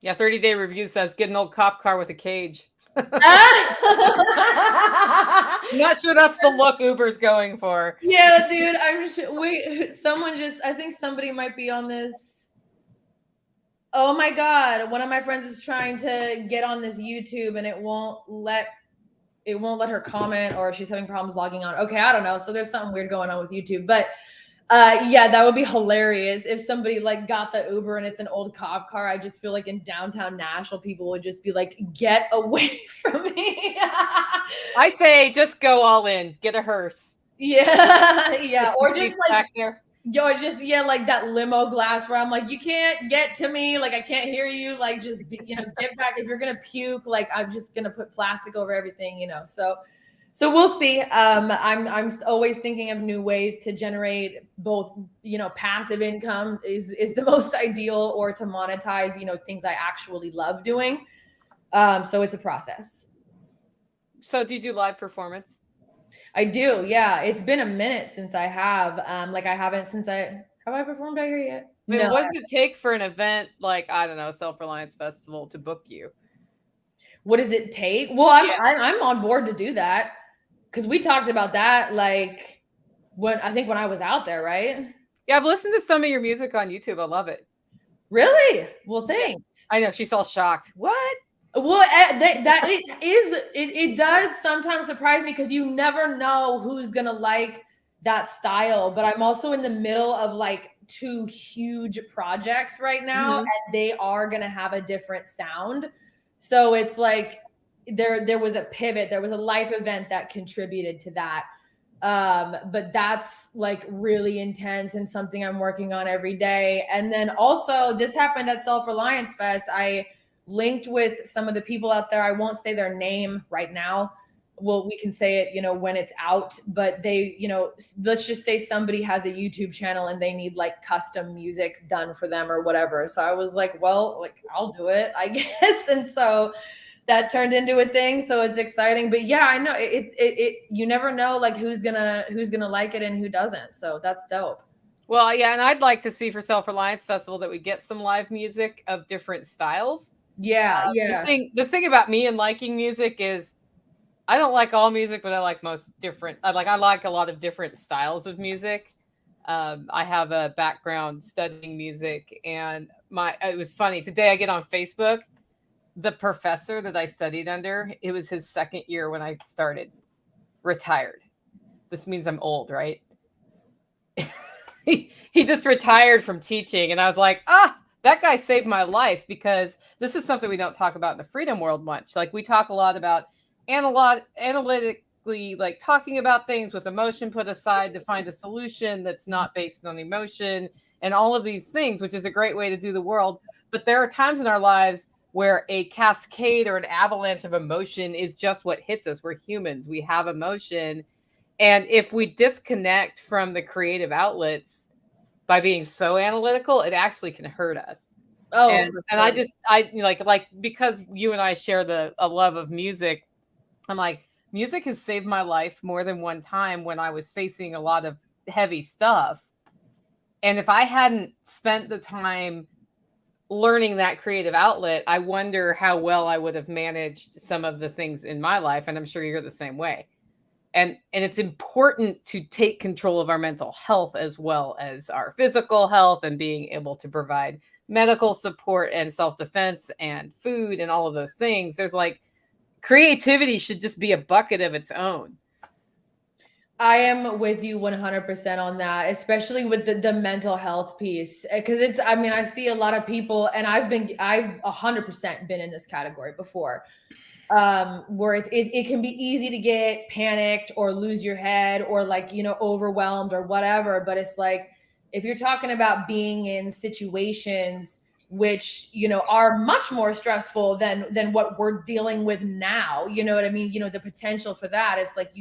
Speaker 1: Yeah, 30-day review says get an old cop car with a cage. I'm not sure that's the look Uber's going for.
Speaker 2: Yeah, dude. I think somebody might be on this. Oh my God. One of my friends is trying to get on this YouTube and it won't let her comment, or she's having problems logging on. Okay, I don't know. So there's something weird going on with YouTube. But yeah, that would be hilarious if somebody like got the Uber and it's an old cop car. I just feel like in downtown Nashville, people would just be like, get away from me.
Speaker 1: I say just go all in, get a hearse.
Speaker 2: Yeah. Or just like
Speaker 1: back there.
Speaker 2: Like that limo glass where I'm like, you can't get to me, like I can't hear you, like just get back. If you're gonna puke, like I'm just gonna put plastic over everything, you know. So we'll see. I'm always thinking of new ways to generate both, you know, passive income is the most ideal, or to monetize, you know, things I actually love doing. So it's a process.
Speaker 1: So do you do live performance?
Speaker 2: I do. Yeah. It's been a minute since I have, have I performed out here yet?
Speaker 1: I mean, what does it take for an event like, I don't know, Self-Reliance Festival to book you?
Speaker 2: What does it take? Well, I'm on board to do that. Cause we talked about that like when I was out there, right?
Speaker 1: Yeah, I've listened to some of your music on YouTube. I love it.
Speaker 2: Really? Well, thanks.
Speaker 1: Yeah. I know she's all shocked. What?
Speaker 2: Well, it does sometimes surprise me because you never know who's gonna like that style. But I'm also in the middle of like two huge projects right now, and they are going to have a different sound. So it's like there was a pivot, there was a life event that contributed to that. But that's like really intense and something I'm working on every day. And then also this happened at Self-Reliance Fest. I linked with some of the people out there. I won't say their name right now. Well, we can say it, when it's out, but they, let's just say somebody has a YouTube channel and they need like custom music done for them or whatever. So I was like, well, like I'll do it, I guess. And so that turned into a thing. So it's exciting, but yeah, I know you never know like who's gonna like it and who doesn't. So that's dope.
Speaker 1: Well, yeah. And I'd like to see for Self-Reliance Festival that we get some live music of different styles.
Speaker 2: Yeah.
Speaker 1: The thing about me and liking music is I don't like all music, but I like most different. I like a lot of different styles of music. I have a background studying music, and it was funny today. I get on Facebook. The professor that I studied under, it was his second year when I started, retired. This means I'm old, right? He just retired from teaching, and I was like, that guy saved my life, because this is something we don't talk about in the freedom world much. Like we talk a lot about analytically, like talking about things with emotion put aside to find a solution that's not based on emotion and all of these things, which is a great way to do the world. But there are times in our lives where a cascade or an avalanche of emotion is just what hits us. We're humans. We have emotion. And if we disconnect from the creative outlets by being so analytical, it actually can hurt us. And I like because you and I share a love of music, I'm like, music has saved my life more than one time when I was facing a lot of heavy stuff. And if I hadn't spent the time learning that creative outlet, I wonder how well I would have managed some of the things in my life. And I'm sure you're the same way. And it's important to take control of our mental health as well as our physical health, and being able to provide medical support and self-defense and food and all of those things. There's like, creativity should just be a bucket of its own.
Speaker 2: I am with you 100% on that, especially with the mental health piece. Because I see a lot of people, and I've 100% been in this category before, where it can be easy to get panicked or lose your head or like, overwhelmed or whatever. But it's like, if you're talking about being in situations which, are much more stressful than what we're dealing with now, you know what I mean? The potential for that is like,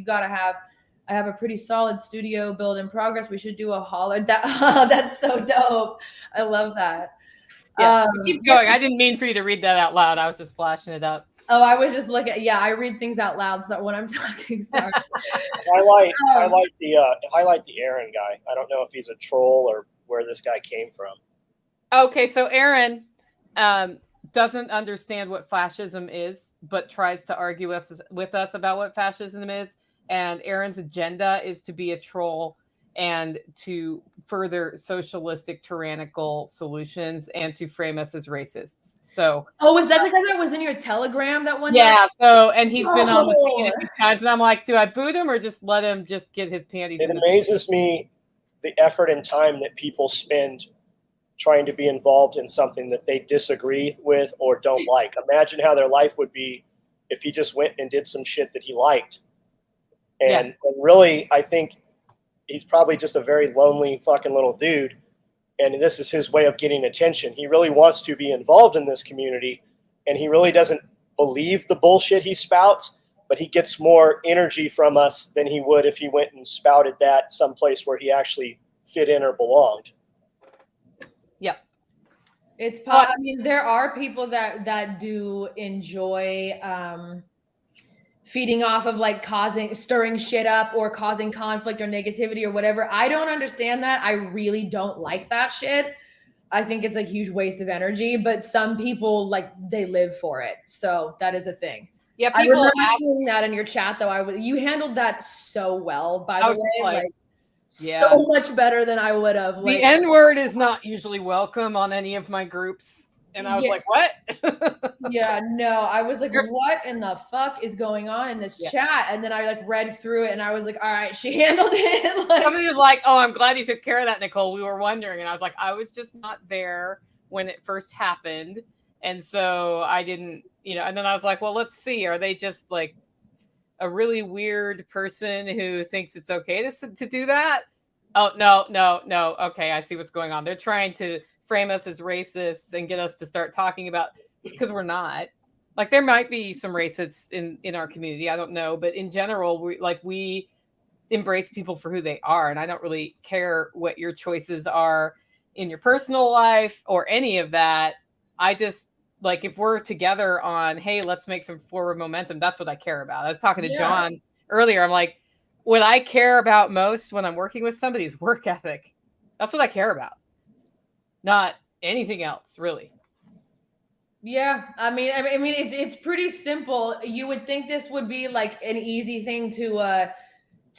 Speaker 2: I have a pretty solid studio build in progress. We should do a holler. That's so dope. I love that.
Speaker 1: Yeah, keep going. I didn't mean for you to read that out loud. I was just flashing it up.
Speaker 2: Oh, I was just looking. Yeah, I read things out loud so when I'm talking. Sorry.
Speaker 3: I like the Aaron guy. I don't know if he's a troll or where this guy came from.
Speaker 1: Okay, so Aaron doesn't understand what fascism is, but tries to argue with us about what fascism is. And Aaron's agenda is to be a troll and to further socialistic, tyrannical solutions and to frame us as racists. So,
Speaker 2: was that the guy that was in your Telegram that one?
Speaker 1: Yeah. So, and he's been on the feed a few times, and I'm like, do I boot him or just let him just get his panties?
Speaker 3: It amazes me the effort and time that people spend trying to be involved in something that they disagree with or don't like. Imagine how their life would be if he just went and did some shit that he liked. And really, I think he's probably just a very lonely fucking little dude. And this is his way of getting attention. He really wants to be involved in this community. And he really doesn't believe the bullshit he spouts, but he gets more energy from us than he would if he went and spouted that someplace where he actually fit in or belonged.
Speaker 1: Yep.
Speaker 2: There are people that do enjoy feeding off of like stirring shit up or causing conflict or negativity or whatever. I don't understand that. I really don't like that shit. I think it's a huge waste of energy, but some people like they live for it. So that is a thing.
Speaker 1: Yeah,
Speaker 2: I remember seeing that in your chat though. You handled that so well, by the way. So much better than I would have.
Speaker 1: The N-word is not usually welcome on any of my groups. And I was like, what?
Speaker 2: Yeah, no, I was like,
Speaker 1: There's-
Speaker 2: what in the fuck is going on in this
Speaker 1: Yeah.
Speaker 2: chat? And then I like read through it and I was like, all right, she handled it. Like,
Speaker 1: Somebody was like, oh, I'm glad you took care of that, Nicole. We were wondering. And I was like, I was just not there when it first happened. And so I didn't, and then I was like, well, let's see. Are they just like a really weird person who thinks it's okay to do that? Oh, no. Okay, I see what's going on. They're trying to frame us as racists and get us to start talking about, because we're not. Like, there might be some racists in our community. I don't know. But in general, we embrace people for who they are. And I don't really care what your choices are in your personal life or any of that. I just, like, if we're together on, hey, let's make some forward momentum, that's what I care about. I was talking to John earlier. I'm like, what I care about most when I'm working with somebody is work ethic. That's what I care about. Not anything else, really.
Speaker 2: Yeah, I mean, it's pretty simple. You would think this would be like an easy thing to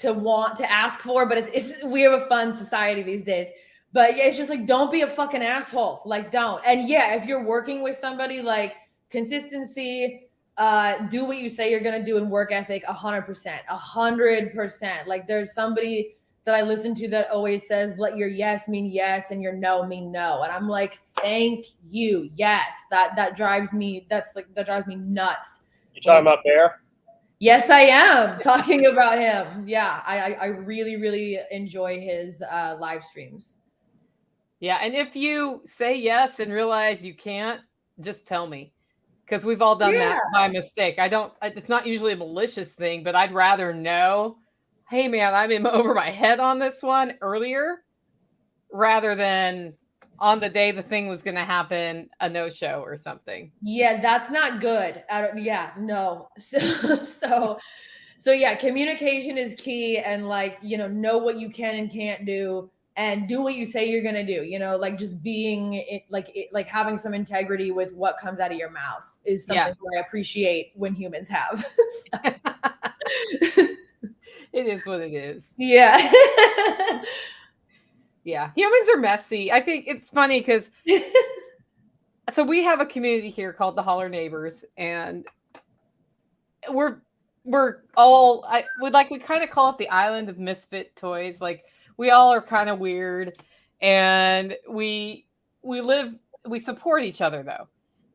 Speaker 2: want to ask for, but it's we have a fun society these days. But yeah, it's just like, don't be a fucking asshole. Like, don't. And yeah, if you're working with somebody, like, consistency, do what you say you're gonna do, and work ethic, 100%. Like, there's somebody that I listen to that always says, let your yes mean yes and your no mean no. And I'm like, thank you. Yes. That drives me nuts.
Speaker 3: You talking about Bear?
Speaker 2: Yes, I am talking about him. Yeah, I really, really enjoy his live streams.
Speaker 1: Yeah, and if you say yes and realize you can't, just tell me. Because we've all done that by mistake. It's not usually a malicious thing, but I'd rather know, hey man, I'm in over my head on this one earlier, rather than on the day the thing was going to happen, a no-show or something.
Speaker 2: Yeah, that's not good. No. So yeah, communication is key, and like, know what you can and can't do, and do what you say you're gonna do. Like, just being it, like having some integrity with what comes out of your mouth is something that I appreciate when humans have.
Speaker 1: It is what it is.
Speaker 2: Yeah.
Speaker 1: Yeah, humans are messy. I think it's funny because so we have a community here called the Holler Neighbors, and we're all we kind of call it the island of misfit toys. Like, we all are kind of weird, and we support each other though.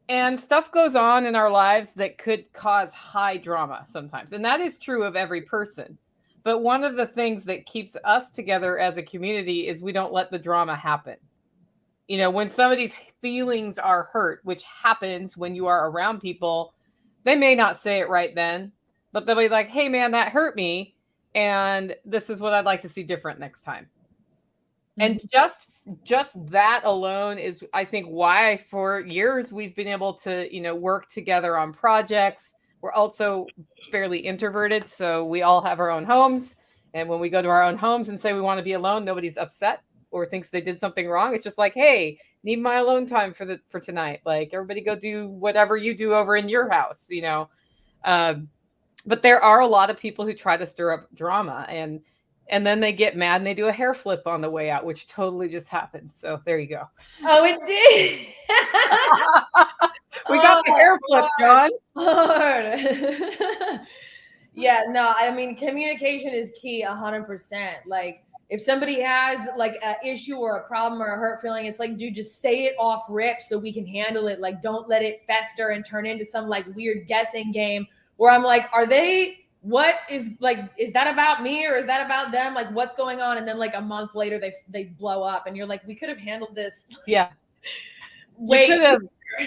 Speaker 1: And stuff goes on in our lives that could cause high drama sometimes. And that is true of every person. But one of the things that keeps us together as a community is we don't let the drama happen. When somebody's feelings are hurt, which happens when you are around people, they may not say it right then, but they'll be like, hey man, that hurt me. And this is what I'd like to see different next time. And just that alone is, I think, why for years we've been able to, work together on projects. We're also fairly introverted, so we all have our own homes. And when we go to our own homes and say we want to be alone, nobody's upset or thinks they did something wrong. It's just like, hey, need my alone time for tonight. Like, everybody go do whatever you do over in your house, But there are a lot of people who try to stir up drama, and then they get mad and they do a hair flip on the way out, which totally just happened. So there you go.
Speaker 2: Oh, it did.
Speaker 1: We got the hair flip, John.
Speaker 2: Lord. Yeah, no, I mean, communication is key 100%. Like, if somebody has like an issue or a problem or a hurt feeling, it's like, dude, just say it off rip so we can handle it. Like, don't let it fester and turn into some like weird guessing game where I'm like, what is that about me or is that about them? Like, what's going on? And then like a month later, they blow up and you're like, we could have handled this.
Speaker 1: Yeah.
Speaker 2: Wait.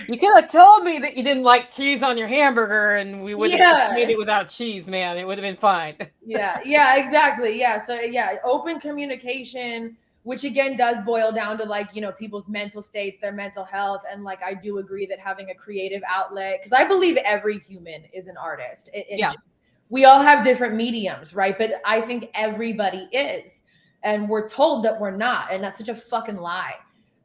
Speaker 1: You could have told me that you didn't like cheese on your hamburger and we would have just made it without cheese, man. It would have been fine.
Speaker 2: Yeah, exactly. Yeah. So yeah, open communication, which again does boil down to like, people's mental states, their mental health. And like, I do agree that having a creative outlet, because I believe every human is an artist. We all have different mediums, right? But I think everybody is. And we're told that we're not. And that's such a fucking lie.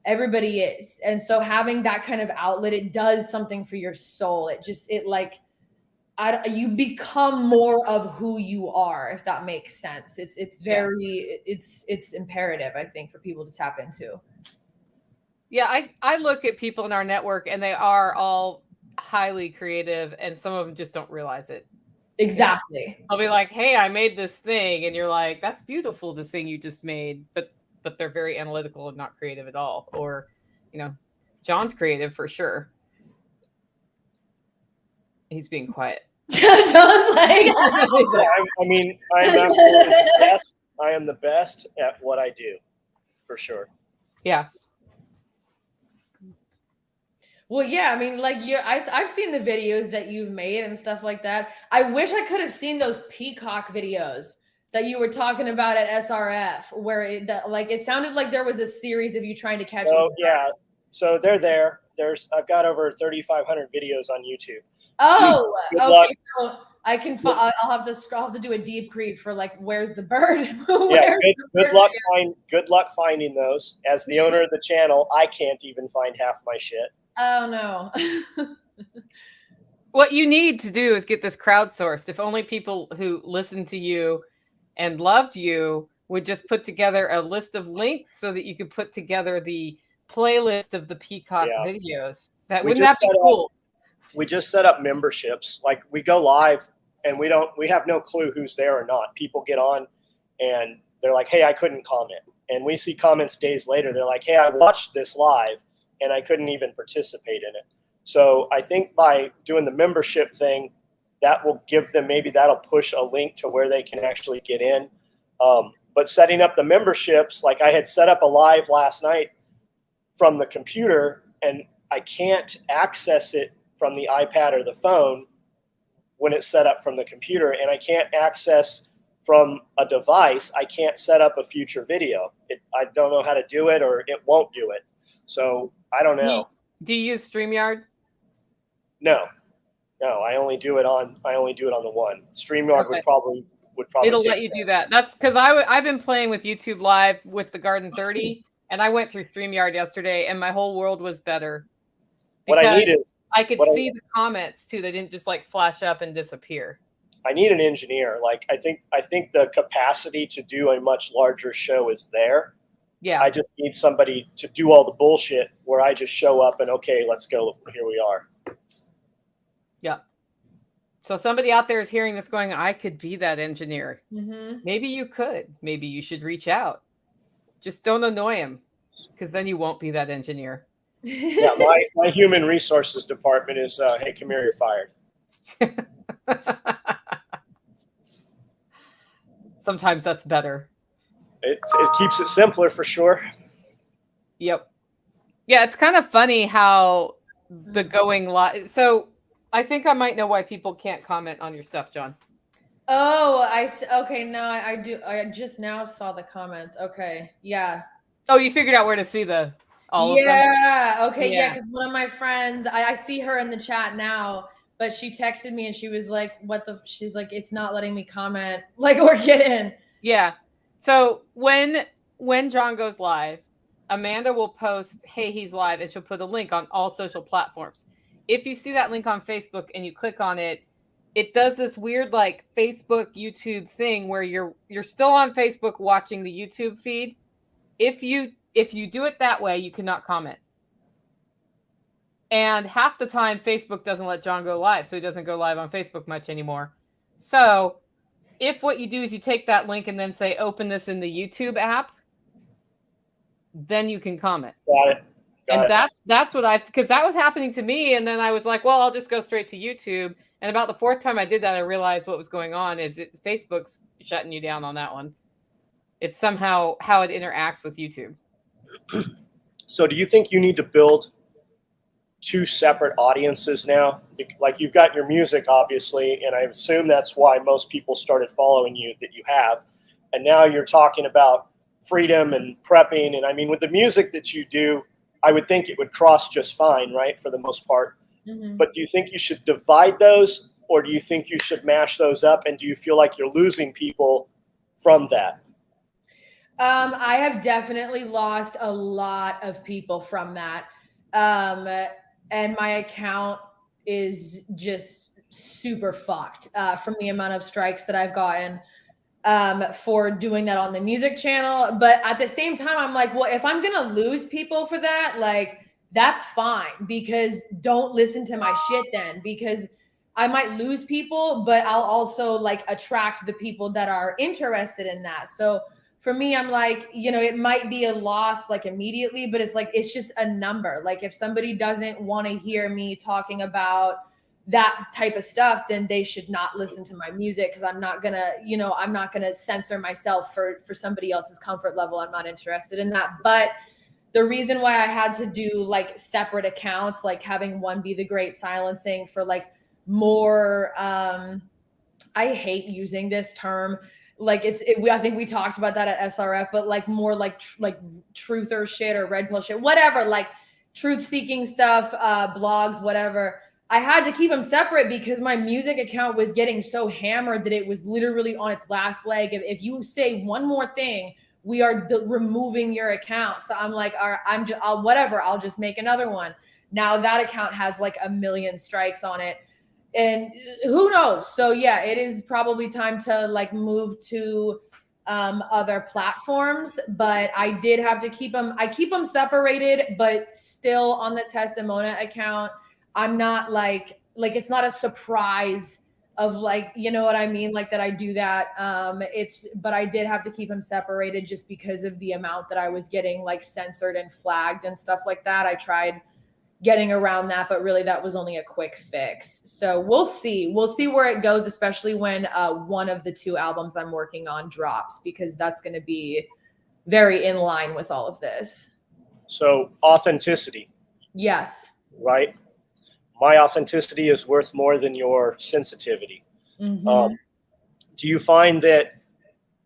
Speaker 2: Everybody is. And so having that kind of outlet, it does something for your soul. You become more of who you are, if that makes sense. It's imperative, I think, for people to tap into.
Speaker 1: Yeah, I look at people in our network and they are all highly creative, and some of them just don't realize it.
Speaker 2: Exactly.
Speaker 1: I'll be like, hey, I made this thing, and you're like, that's beautiful, the thing you just made, but they're very analytical and not creative at all. Or, John's creative for sure. He's being quiet.
Speaker 2: John's like,
Speaker 3: I mean, I am absolutely the best. I am the best at what I do, for sure.
Speaker 1: Yeah.
Speaker 2: Well, yeah, I mean, like I've seen the videos that you've made and stuff like that. I wish I could have seen those peacock videos that you were talking about at SRF, where it sounded like there was a series of you trying to catch.
Speaker 3: Oh yeah, so they're there. I've got over 3,500 videos on YouTube.
Speaker 2: Oh,
Speaker 3: Good
Speaker 2: okay.
Speaker 3: luck.
Speaker 2: So I can. I'll have to do a deep creep for like, where's the bird?
Speaker 3: Yeah, good luck finding those. As the owner of the channel, I can't even find half my shit.
Speaker 2: Oh no.
Speaker 1: What you need to do is get this crowdsourced. If only people who listened to you and loved you would just put together a list of links so that you could put together the playlist of the Peacock videos. Wouldn't that be cool?
Speaker 3: We just set up memberships. Like, we go live and we have no clue who's there or not. People get on and they're like, hey, I couldn't comment. And we see comments days later. They're like, hey, I watched this live and I couldn't even participate in it. So I think by doing the membership thing, that will give them, maybe that'll push a link to where they can actually get in. But setting up the memberships, like I had set up a live last night from the computer and I can't access it from the iPad or the phone when it's set up from the computer, and I can't access from a device. I can't set up a future video. I don't know how to do it, or it won't do it. So I don't know.
Speaker 1: Do you use StreamYard?
Speaker 3: No, I only do it on the one. StreamYard would probably
Speaker 1: It'll let you do that. That's because I've been playing with YouTube Live with the Garden 30, and I went through StreamYard yesterday, and my whole world was better.
Speaker 3: What I need is
Speaker 1: I could see the comments too. They didn't just like flash up and disappear.
Speaker 3: I need an engineer. Like I think the capacity to do a much larger show is there.
Speaker 1: Yeah.
Speaker 3: I just need somebody to do all the bullshit where I just show up and, okay, let's go. Here we are.
Speaker 1: Yeah. So somebody out there is hearing this going, I could be that engineer.
Speaker 2: Mm-hmm.
Speaker 1: Maybe you could. Maybe you should reach out. Just don't annoy him, because then you won't be that engineer.
Speaker 3: Yeah, my human resources department is, hey, come here, you're fired.
Speaker 1: Sometimes that's better.
Speaker 3: It keeps it simpler for sure.
Speaker 1: Yep. Yeah, it's kind of funny how the going live. So I think I might know why people can't comment on your stuff, John.
Speaker 2: Oh, okay. No, I do. I just now saw the comments. Okay. Yeah.
Speaker 1: Oh, you figured out where to see all of them?
Speaker 2: Yeah. Okay. Yeah. Because one of my friends, I see her in the chat now, but she texted me and she was like, she's like, it's not letting me comment like or get in.
Speaker 1: Yeah. So when John goes live, Amanda will post, hey, he's live, and she'll put a link on all social platforms. If you see that link on Facebook and you click on it, it does this weird like Facebook, YouTube thing where you're still on Facebook watching the YouTube feed. If you do it that way, you cannot comment. And half the time, Facebook doesn't let John go live, so he doesn't go live on Facebook much anymore. So if what you do is you take that link and then say, open this in the YouTube app, then you can comment.
Speaker 3: Got it.
Speaker 1: That's what because that was happening to me. And then I was like, well, I'll just go straight to YouTube. And about the fourth time I did that, I realized what was going on is Facebook's shutting you down on that one. It's somehow how it interacts with YouTube.
Speaker 3: So do you think you need to build two separate audiences now? Like, you've got your music, obviously, and I assume that's why most people started following you, that you have. And now you're talking about freedom and prepping. And I mean, with the music that you do, I would think it would cross just fine, right, for the most part.
Speaker 2: Mm-hmm.
Speaker 3: But do you think you should divide those, or do you think you should mash those up? And do you feel like you're losing people from that?
Speaker 2: I have definitely lost a lot of people from that. And my account is just super fucked from the amount of strikes that I've gotten. for doing that on the music channel. But at the same time, I'm like, well, if I'm going to lose people for that, like, that's fine, because don't listen to my shit then, because I might lose people, but I'll also like attract the people that are interested in that. So for me, I'm like, you know, it might be a loss like immediately, but it's like, it's just a number. Like if somebody doesn't want to hear me talking about that type of stuff, then they should not listen to my music, because I'm not gonna, you know, I'm not gonna censor myself for somebody else's comfort level. I'm not interested in that. But the reason why I had to do like separate accounts, like having one be the great silencing for like more, I hate using this term, like I think we talked about that at SRF, but like more like truther shit or red pill shit, whatever, like truth seeking stuff, blogs, whatever. I had to keep them separate because my music account was getting so hammered that it was literally on its last leg. If you say one more thing, we are removing your account. So I'm like, all right, I'll just make another one. Now that account has like 1 million strikes on it, and who knows? So yeah, it is probably time to like move to other platforms, but I did have to keep them. I keep them separated, but still on the Testimonia account, I'm not like it's not a surprise of like, you know what I mean? Like that I do that. But I did have to keep them separated just because of the amount that I was getting like censored and flagged and stuff like that. I tried getting around that, but really that was only a quick fix. So we'll see where it goes, especially when one of the 2 albums I'm working on drops, because that's going to be very in line with all of this.
Speaker 3: So authenticity.
Speaker 2: Yes.
Speaker 3: Right. My authenticity is worth more than your sensitivity.
Speaker 2: Mm-hmm.
Speaker 3: Do you find that?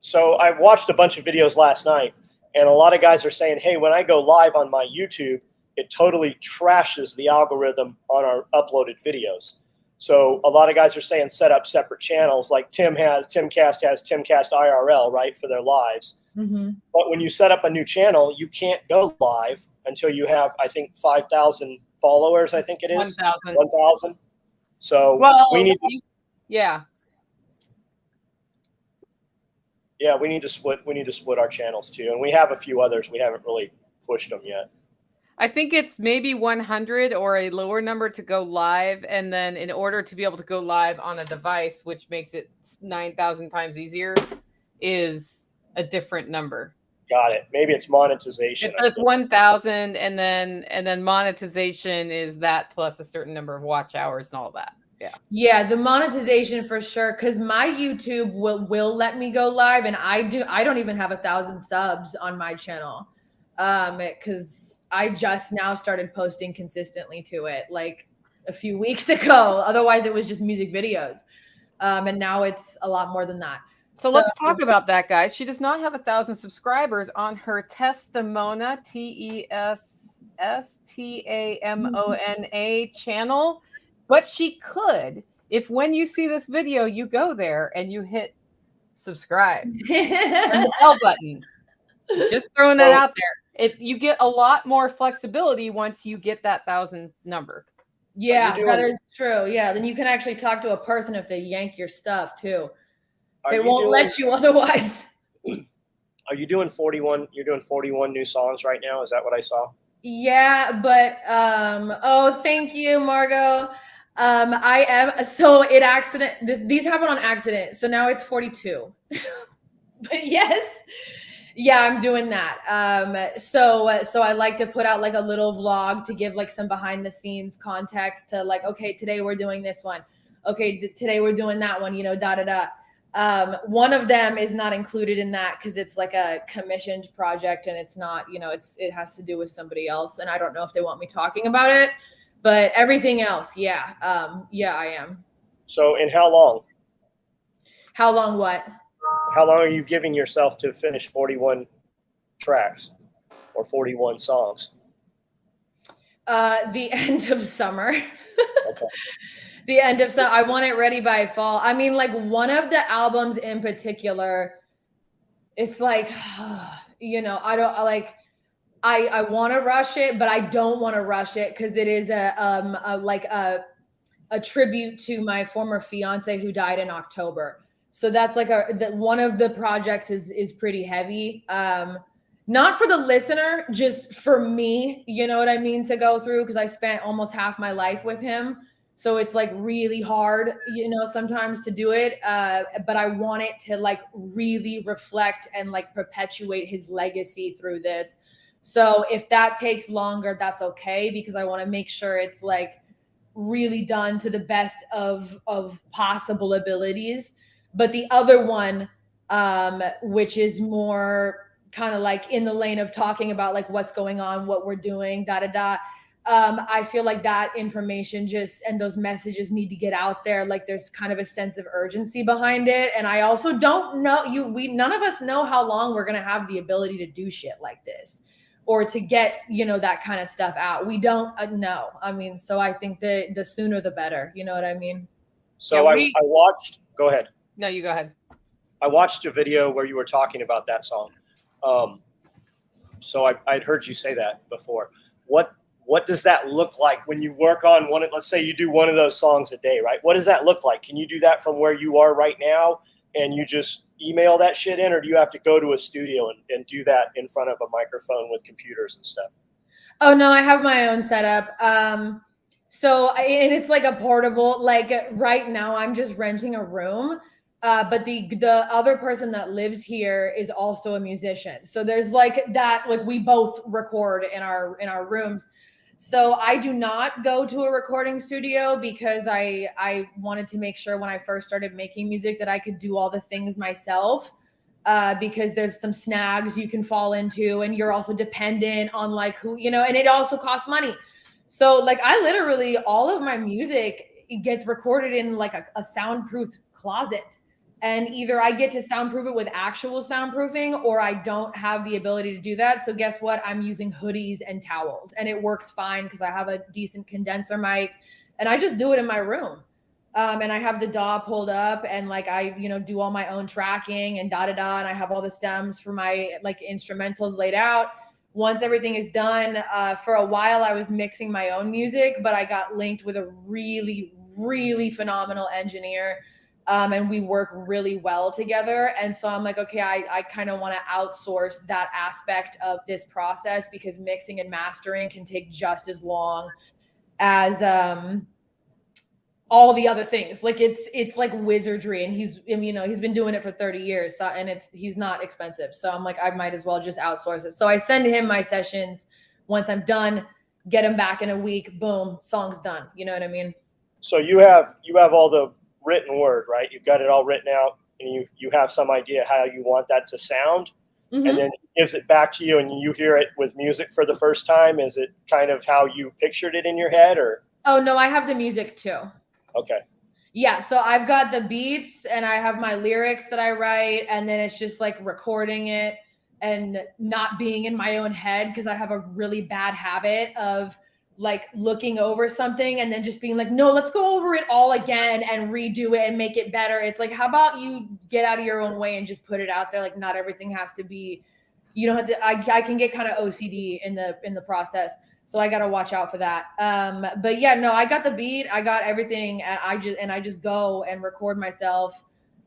Speaker 3: So I watched a bunch of videos last night, and a lot of guys are saying, hey, when I go live on my YouTube, it totally trashes the algorithm on our uploaded videos. So a lot of guys are saying set up separate channels, like Timcast has Timcast IRL, right, for their lives.
Speaker 2: Mm-hmm.
Speaker 3: But when you set up a new channel, you can't go live until you have, I think, 5,000 followers. I think it is 1,000. So we need to,
Speaker 1: yeah,
Speaker 3: we need to split our channels too, and we have a few others. We haven't really pushed them yet.
Speaker 1: I think it's maybe 100 or a lower number to go live, and then in order to be able to go live on a device, which makes it 9,000 times easier, is a different number.
Speaker 3: Got it. Maybe it's monetization.
Speaker 1: It's 1,000, and then monetization is that plus a certain number of watch hours and all that.
Speaker 2: Yeah, the monetization for sure, because my YouTube will let me go live, and I don't even have 1,000 subs on my channel, because I just now started posting consistently to it like a few weeks ago. Otherwise, it was just music videos, and now it's a lot more than that.
Speaker 1: So let's talk about that, guys. She does not have 1,000 subscribers on her Tesstamona, Tesstamona channel, but she could, if when you see this video, you go there and you hit subscribe and the bell button. Just throwing that out there. You get a lot more flexibility once you get that 1,000 number.
Speaker 2: Yeah, that is true. Yeah, then you can actually talk to a person if they yank your stuff too. They won't let you otherwise.
Speaker 3: Are you doing 41? You're doing 41 new songs right now. Is that what I saw?
Speaker 2: Yeah, but oh, thank you, Margot. I am so these happen on accident. So now it's 42. But yes. Yeah, I'm doing that. So I like to put out like a little vlog to give like some behind the scenes context to like, okay, today we're doing this one. Okay, today we're doing that one, you know, da da da. One of them is not included in that because it's like a commissioned project and it's not, you know, it has to do with somebody else. And I don't know if they want me talking about it, but everything else, yeah. Yeah, I am.
Speaker 3: So in how long?
Speaker 2: How long what?
Speaker 3: How long are you giving yourself to finish 41 tracks or 41 songs?
Speaker 2: The end of summer.
Speaker 3: Okay.
Speaker 2: The end of summer. I want it ready by fall. I mean, like one of the albums in particular, it's like, you know, I want to rush it, but I don't want to rush it because it is a tribute to my former fiance who died in October. So that's like one of the projects is pretty heavy. Not for the listener, just for me, you know what I mean, to go through, because I spent almost half my life with him. So it's like really hard, you know, sometimes to do it. But I want it to like really reflect and like perpetuate his legacy through this. So if that takes longer, that's okay, because I want to make sure it's like really done to the best of possible abilities. But the other one, which is more kind of like in the lane of talking about like what's going on, what we're doing, da da da. I feel like that information just and those messages need to get out there. Like there's kind of a sense of urgency behind it. And I also don't know none of us know how long we're gonna have the ability to do shit like this, or to get, you know, that kind of stuff out. We don't know. I mean, so I think the sooner the better. You know what I mean?
Speaker 3: So
Speaker 1: Yeah,
Speaker 3: I watched. Go ahead.
Speaker 1: No, you go ahead.
Speaker 3: I watched a video where you were talking about that song. So I'd heard you say that before. What does that look like when you work on one? Let's say you do one of those songs a day, right? What does that look like? Can you do that from where you are right now, and you just email that shit in, or do you have to go to a studio and do that in front of a microphone with computers and stuff?
Speaker 2: Oh no, I have my own setup. And it's like a portable. Like right now, I'm just renting a room. But the other person that lives here is also a musician. So there's like that. Like we both record in our rooms. So I do not go to a recording studio because I wanted to make sure when I first started making music that I could do all the things myself. Because there's some snags you can fall into, and you're also dependent on like who, you know, and it also costs money. So like I literally, all of my music gets recorded in like a soundproof closet. And either I get to soundproof it with actual soundproofing, or I don't have the ability to do that. So guess what? I'm using hoodies and towels, and it works fine because I have a decent condenser mic, and I just do it in my room. And I have the DAW pulled up, and like I, you know, do all my own tracking and da da da, and I have all the stems for my like instrumentals laid out. Once everything is done, for a while I was mixing my own music, but I got linked with a really, really phenomenal engineer. And we work really well together. And so I'm like, okay, I kind of want to outsource that aspect of this process, because mixing and mastering can take just as long as all the other things. Like it's like wizardry, and he's been doing it for 30 years. So, and he's not expensive. So I'm like, I might as well just outsource it. So I send him my sessions. Once I'm done, get him back in a week, boom, song's done. You know what I mean?
Speaker 3: So you have all the written word, right? You've got it all written out, and you have some idea how you want that to sound. Mm-hmm. And then he gives it back to you, and you hear it with music for the first time. Is it kind of how you pictured it in your head, or?
Speaker 2: Oh no, I have the music too.
Speaker 3: Okay.
Speaker 2: Yeah, so I've got the beats, and I have my lyrics that I write, and then it's just like recording it and not being in my own head, because I have a really bad habit of like looking over something and then just being like, no, let's go over it all again and redo it and make it better. It's like, how about you get out of your own way and just put it out there? Like not everything has to be, you don't have to, I can get kind of OCD in the process. So I got to watch out for that. But yeah, no, I got the beat, I got everything, and I just go and record myself.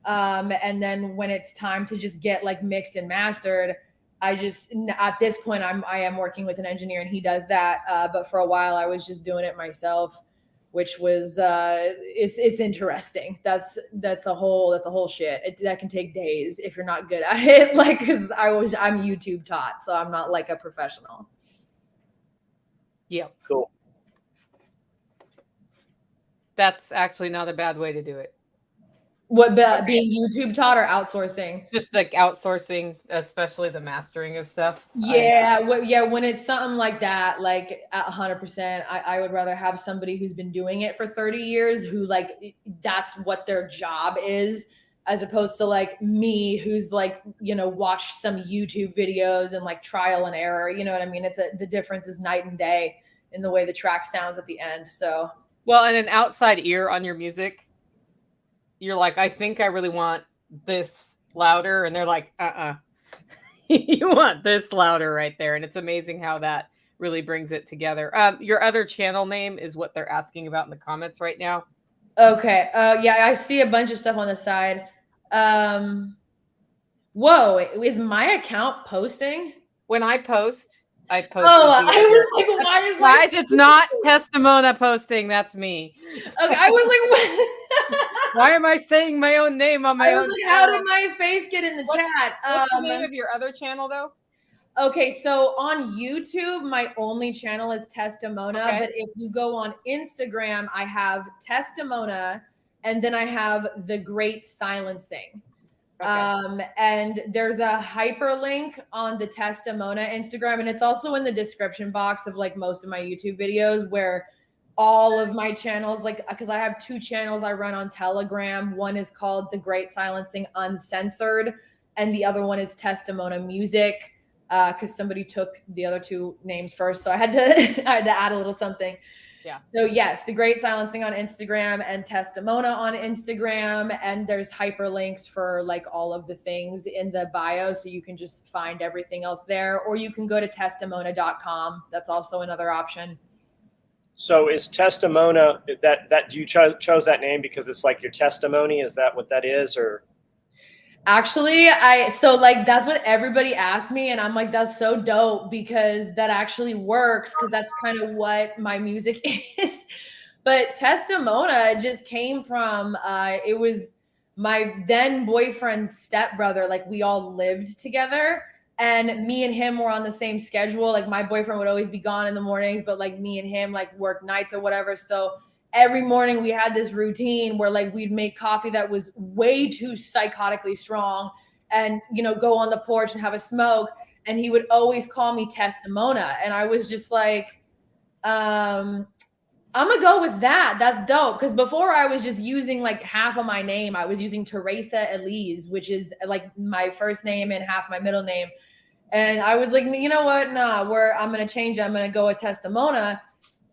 Speaker 2: And then when it's time to just get like mixed and mastered, at this point I am working with an engineer, and he does that. But for a while I was just doing it myself, which was it's interesting. That's a whole shit. That can take days if you're not good at it. Like, because I'm YouTube taught, so I'm not like a professional.
Speaker 1: Yeah.
Speaker 3: Cool.
Speaker 1: That's actually not a bad way to do it.
Speaker 2: What, being YouTube taught or outsourcing?
Speaker 1: Just like outsourcing, especially the mastering of stuff.
Speaker 2: Yeah, when it's something like that, like 100%, I would rather have somebody who's been doing it for 30 years, who like that's what their job is, as opposed to like me, who's like, you know, watch some YouTube videos and like trial and error. You know what I mean? The difference is night and day in the way the track sounds at the end. So,
Speaker 1: well, and an outside ear on your music, you're like, I think I really want this louder. And they're like, you want this louder right there. And it's amazing how that really brings it together. Your other channel name is what they're asking about in the comments right now.
Speaker 2: Okay. Yeah, I see a bunch of stuff on the side. Whoa, is my account posting?
Speaker 1: When I post
Speaker 2: Oh, I was like, why is my
Speaker 1: guys? It's not Tesstamona posting. That's me.
Speaker 2: Okay, I was like, what?
Speaker 1: Why am I saying my own name on my own?
Speaker 2: Like, how did my face get in the chat?
Speaker 1: What's the name of your other channel, though?
Speaker 2: Okay, so on YouTube, my only channel is Testimonia.
Speaker 1: Okay.
Speaker 2: But if you go on Instagram, I have Testimonia, and then I have The Great Silencing. Okay. And there's a hyperlink on the Testimonia Instagram, and it's also in the description box of like most of my YouTube videos, where all of my channels, like, because I have 2 channels I run on Telegram. One is called The Great Silencing Uncensored, and the other one is Testimonia Music, because somebody took the other 2 names first, so I had to add a little something. Yeah. So yes, The Great Silencing on Instagram and Testimonia on Instagram, and there's hyperlinks for like all of the things in the bio, so you can just find everything else there, or you can go to testimonia.com. That's also another option.
Speaker 3: So is Testimonia that you chose that name because it's like your testimony? Is that what that is, or?
Speaker 2: Actually, so like that's what everybody asked me, and I'm like, that's so dope because that actually works, because that's kind of what my music is. But Testimonia just came from it was my then boyfriend's stepbrother. Like, we all lived together, and me and him were on the same schedule. Like, my boyfriend would always be gone in the mornings, but like me and him like work nights or whatever. So every morning we had this routine where like we'd make coffee that was way too psychotically strong, and, you know, go on the porch and have a smoke. And he would always call me Testimonia. And I was just like, I'm gonna go with that. That's dope. Because before I was just using like half of my name. I was using Teresa Elise, which is like my first name and half my middle name. And I was like, you know what? Nah, I'm gonna change it. I'm gonna go with Testimonia.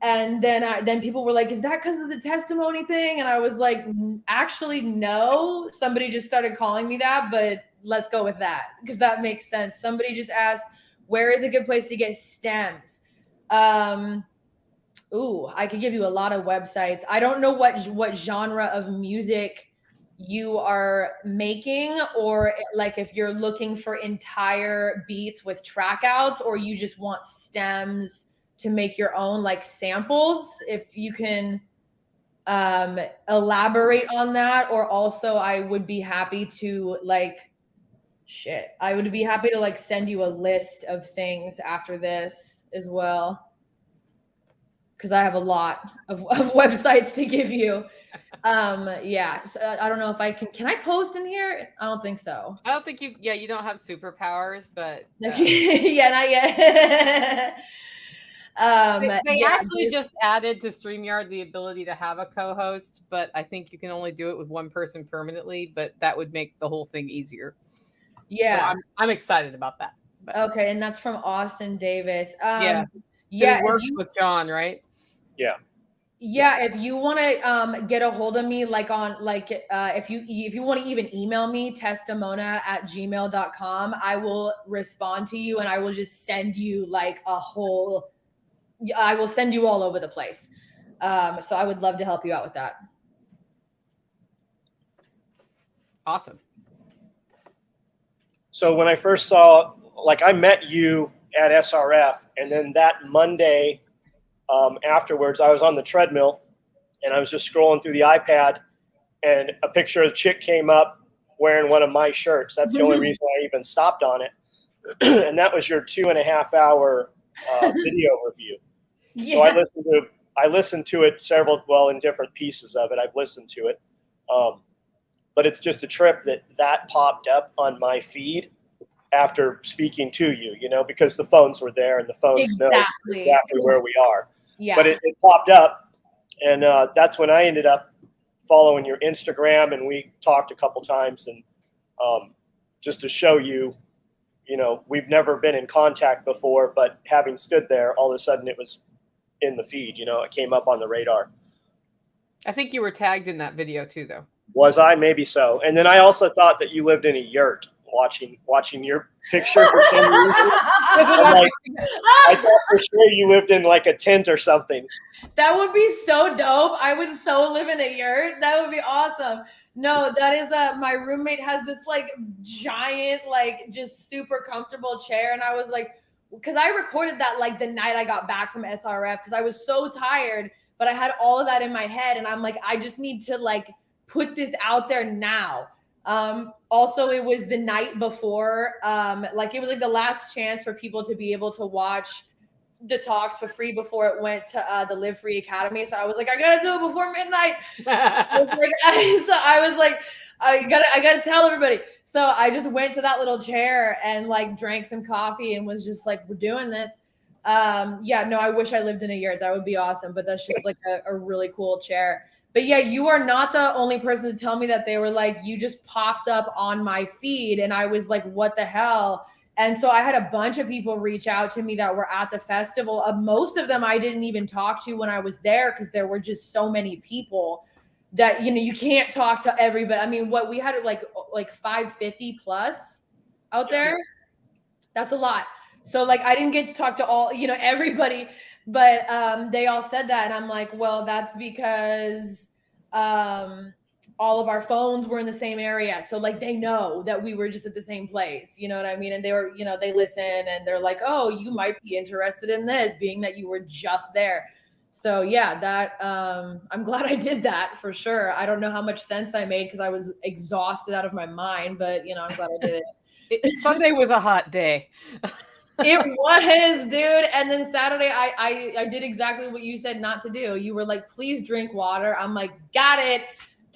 Speaker 2: And then people were like, is that because of the testimony thing? And I was like, actually, no. Somebody just started calling me that, but let's go with that because that makes sense. Somebody just asked, where is a good place to get stems? I could give you a lot of websites. I don't know what genre of music you are making, or like if you're looking for entire beats with track outs, or you just want stems to make your own like samples. If you can elaborate on that, or also I would be happy to I would be happy to like send you a list of things after this as well, because I have a lot of websites to give you. Yeah, so I don't know if can I post in here? I don't think so.
Speaker 1: I don't think you don't have superpowers, but
Speaker 2: yeah, not yet.
Speaker 1: They actually just added to StreamYard the ability to have a co-host, but I think you can only do it with one person permanently, but that would make the whole thing easier.
Speaker 2: Yeah.
Speaker 1: So I'm excited about that.
Speaker 2: But. Okay, and that's from Austin Davis.
Speaker 1: Yeah.
Speaker 2: It
Speaker 1: works with John, right?
Speaker 3: Yeah.
Speaker 2: Yeah, if you want to get a hold of me, like on if you want to even email me, testimonia@gmail.com, I will respond to you, and I will just send you like I will send you all over the place. So I would love to help you out with that.
Speaker 1: Awesome.
Speaker 3: So when I first saw, like, I met you at SRF, and then that Monday afterwards, I was on the treadmill and I was just scrolling through the iPad, and a picture of a chick came up wearing one of my shirts. That's the only reason I even stopped on it. And that was your 2.5 hour video review. Yeah. So I listened to it in different pieces of it. I've listened to it. But it's just a trip that popped up on my feed after speaking to you, because the phones were there and the phones know exactly where we are. Yeah. But it popped up, and that's when I ended up following your Instagram, and we talked a couple times, and just to show you, we've never been in contact before, but having stood there, all of a sudden it was in the feed, it came up on the radar.
Speaker 1: I think you were tagged in that video too, though.
Speaker 3: Was I? Maybe so. And then I also thought that you lived in a yurt watching your picture for 10 years. I'm like, I thought for sure you lived in like a tent or something.
Speaker 2: That would be so dope. I would so live in a yurt. That would be awesome. No, that is my roommate has this like giant, like just super comfortable chair. And I was like, because I recorded that like the night I got back from SRF because I was so tired, but I had all of that in my head. And I'm like, I just need to like put this out there now. Also, it was the night before, like it was like the last chance for people to be able to watch the talks for free before it went to the Live Free Academy. So I was like, I gotta do it before midnight. So I was like, I gotta tell everybody. So I just went to that little chair and like drank some coffee and was just like, we're doing this. Yeah, no, I wish I lived in a yurt. That would be awesome. But that's just like a really cool chair. But yeah, you are not the only person to tell me that. They were like, you just popped up on my feed. And I was like, what the hell? And so I had a bunch of people reach out to me that were at the festival. Most of them I didn't even talk to when I was there because there were just so many people that, you know, you can't talk to everybody. I mean, what we had like 550 plus out there. That's a lot. So like I didn't get to talk to all, you know, everybody. But they all said that. And I'm like, well, that's because all of our phones were in the same area. So like they know that we were just at the same place. You know what I mean? And they were, you know, they listen and they're like, oh, you might be interested in this, being that you were just there. So yeah, that I'm glad I did that for sure. I don't know how much sense I made because I was exhausted out of my mind, but you know, I'm glad I did it.
Speaker 1: Sunday was a hot day.
Speaker 2: It was, dude. And then Saturday, I did exactly what you said not to do. You were like, please drink water. I'm like, got it.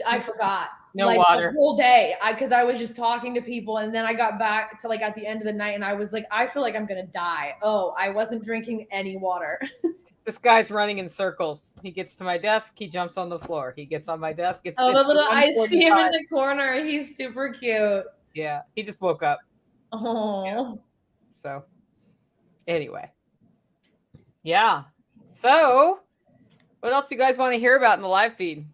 Speaker 2: I forgot.
Speaker 1: No
Speaker 2: like,
Speaker 1: water.
Speaker 2: The whole day. Because I was just talking to people. And then I got back to like at the end of the night and I was like, I feel like I'm going to die. Oh, I wasn't drinking any water.
Speaker 1: This guy's running in circles. He gets to my desk. He jumps on the floor. He gets on my desk.
Speaker 2: The little, I see him in the corner. He's super cute.
Speaker 1: Yeah. He just woke up.
Speaker 2: Oh.
Speaker 1: Yeah. So. Anyway, yeah. So, what else do you guys want to hear about in the live feed?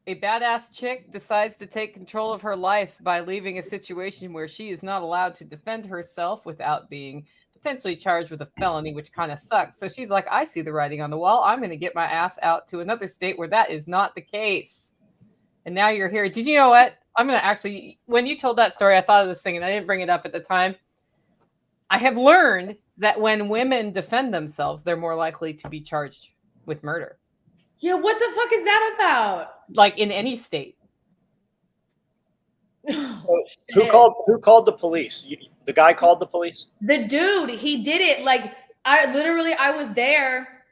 Speaker 1: A badass chick decides to take control of her life by leaving a situation where she is not allowed to defend herself without being potentially charged with a felony, which kind of sucks. So she's like, I see the writing on the wall. I'm going to get my ass out to another state where that is not the case. And now you're here. Did you know what? I'm going to actually, when you told that story, I thought of this thing and I didn't bring it up at the time. I have learned that when women defend themselves, they're more likely to be charged with murder.
Speaker 2: Yeah, what the fuck is that about?
Speaker 1: Like in any state.
Speaker 3: So who called the police? The guy called the police?
Speaker 2: The dude, he did it. Like I was there.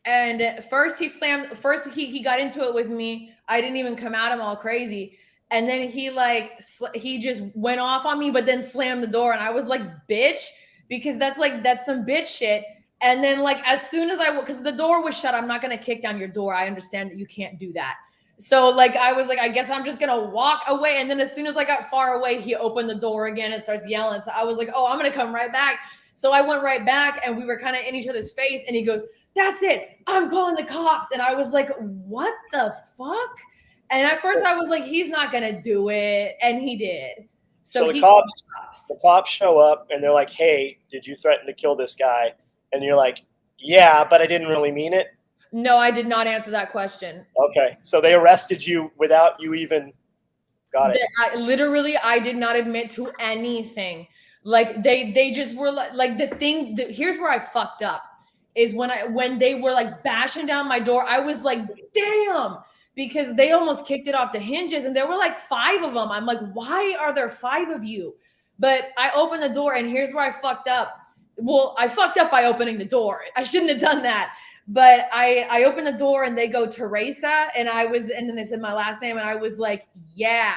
Speaker 2: And first he got into it with me. I didn't even come at him all crazy. And then he just went off on me, but then slammed the door. And I was like, bitch, because that's some bitch shit. And then like, as soon as because the door was shut, I'm not going to kick down your door. I understand that you can't do that. So like, I was like, I guess I'm just going to walk away. And then as soon as I got far away, he opened the door again and starts yelling. So I was like, oh, I'm going to come right back. So I went right back and we were kind of in each other's face. And he goes, that's it. I'm calling the cops. And I was like, what the fuck? And at first I was like, he's not going to do it. And he did. So
Speaker 3: the cops show up and they're like, hey, did you threaten to kill this guy? And you're like, yeah, but I didn't really mean it.
Speaker 2: No, I did not answer that question.
Speaker 3: Okay. So they arrested you without you even got it.
Speaker 2: I did not admit to anything. Like they just were like here's where I fucked up is when they were like bashing down my door, I was like, damn, because they almost kicked it off the hinges and there were like 5 of them. I'm like, why are there 5 of you? But I opened the door and here's where I fucked up. Well, I fucked up by opening the door. I shouldn't have done that. But I opened the door and they go, Teresa. And then they said my last name. And I was like, yeah.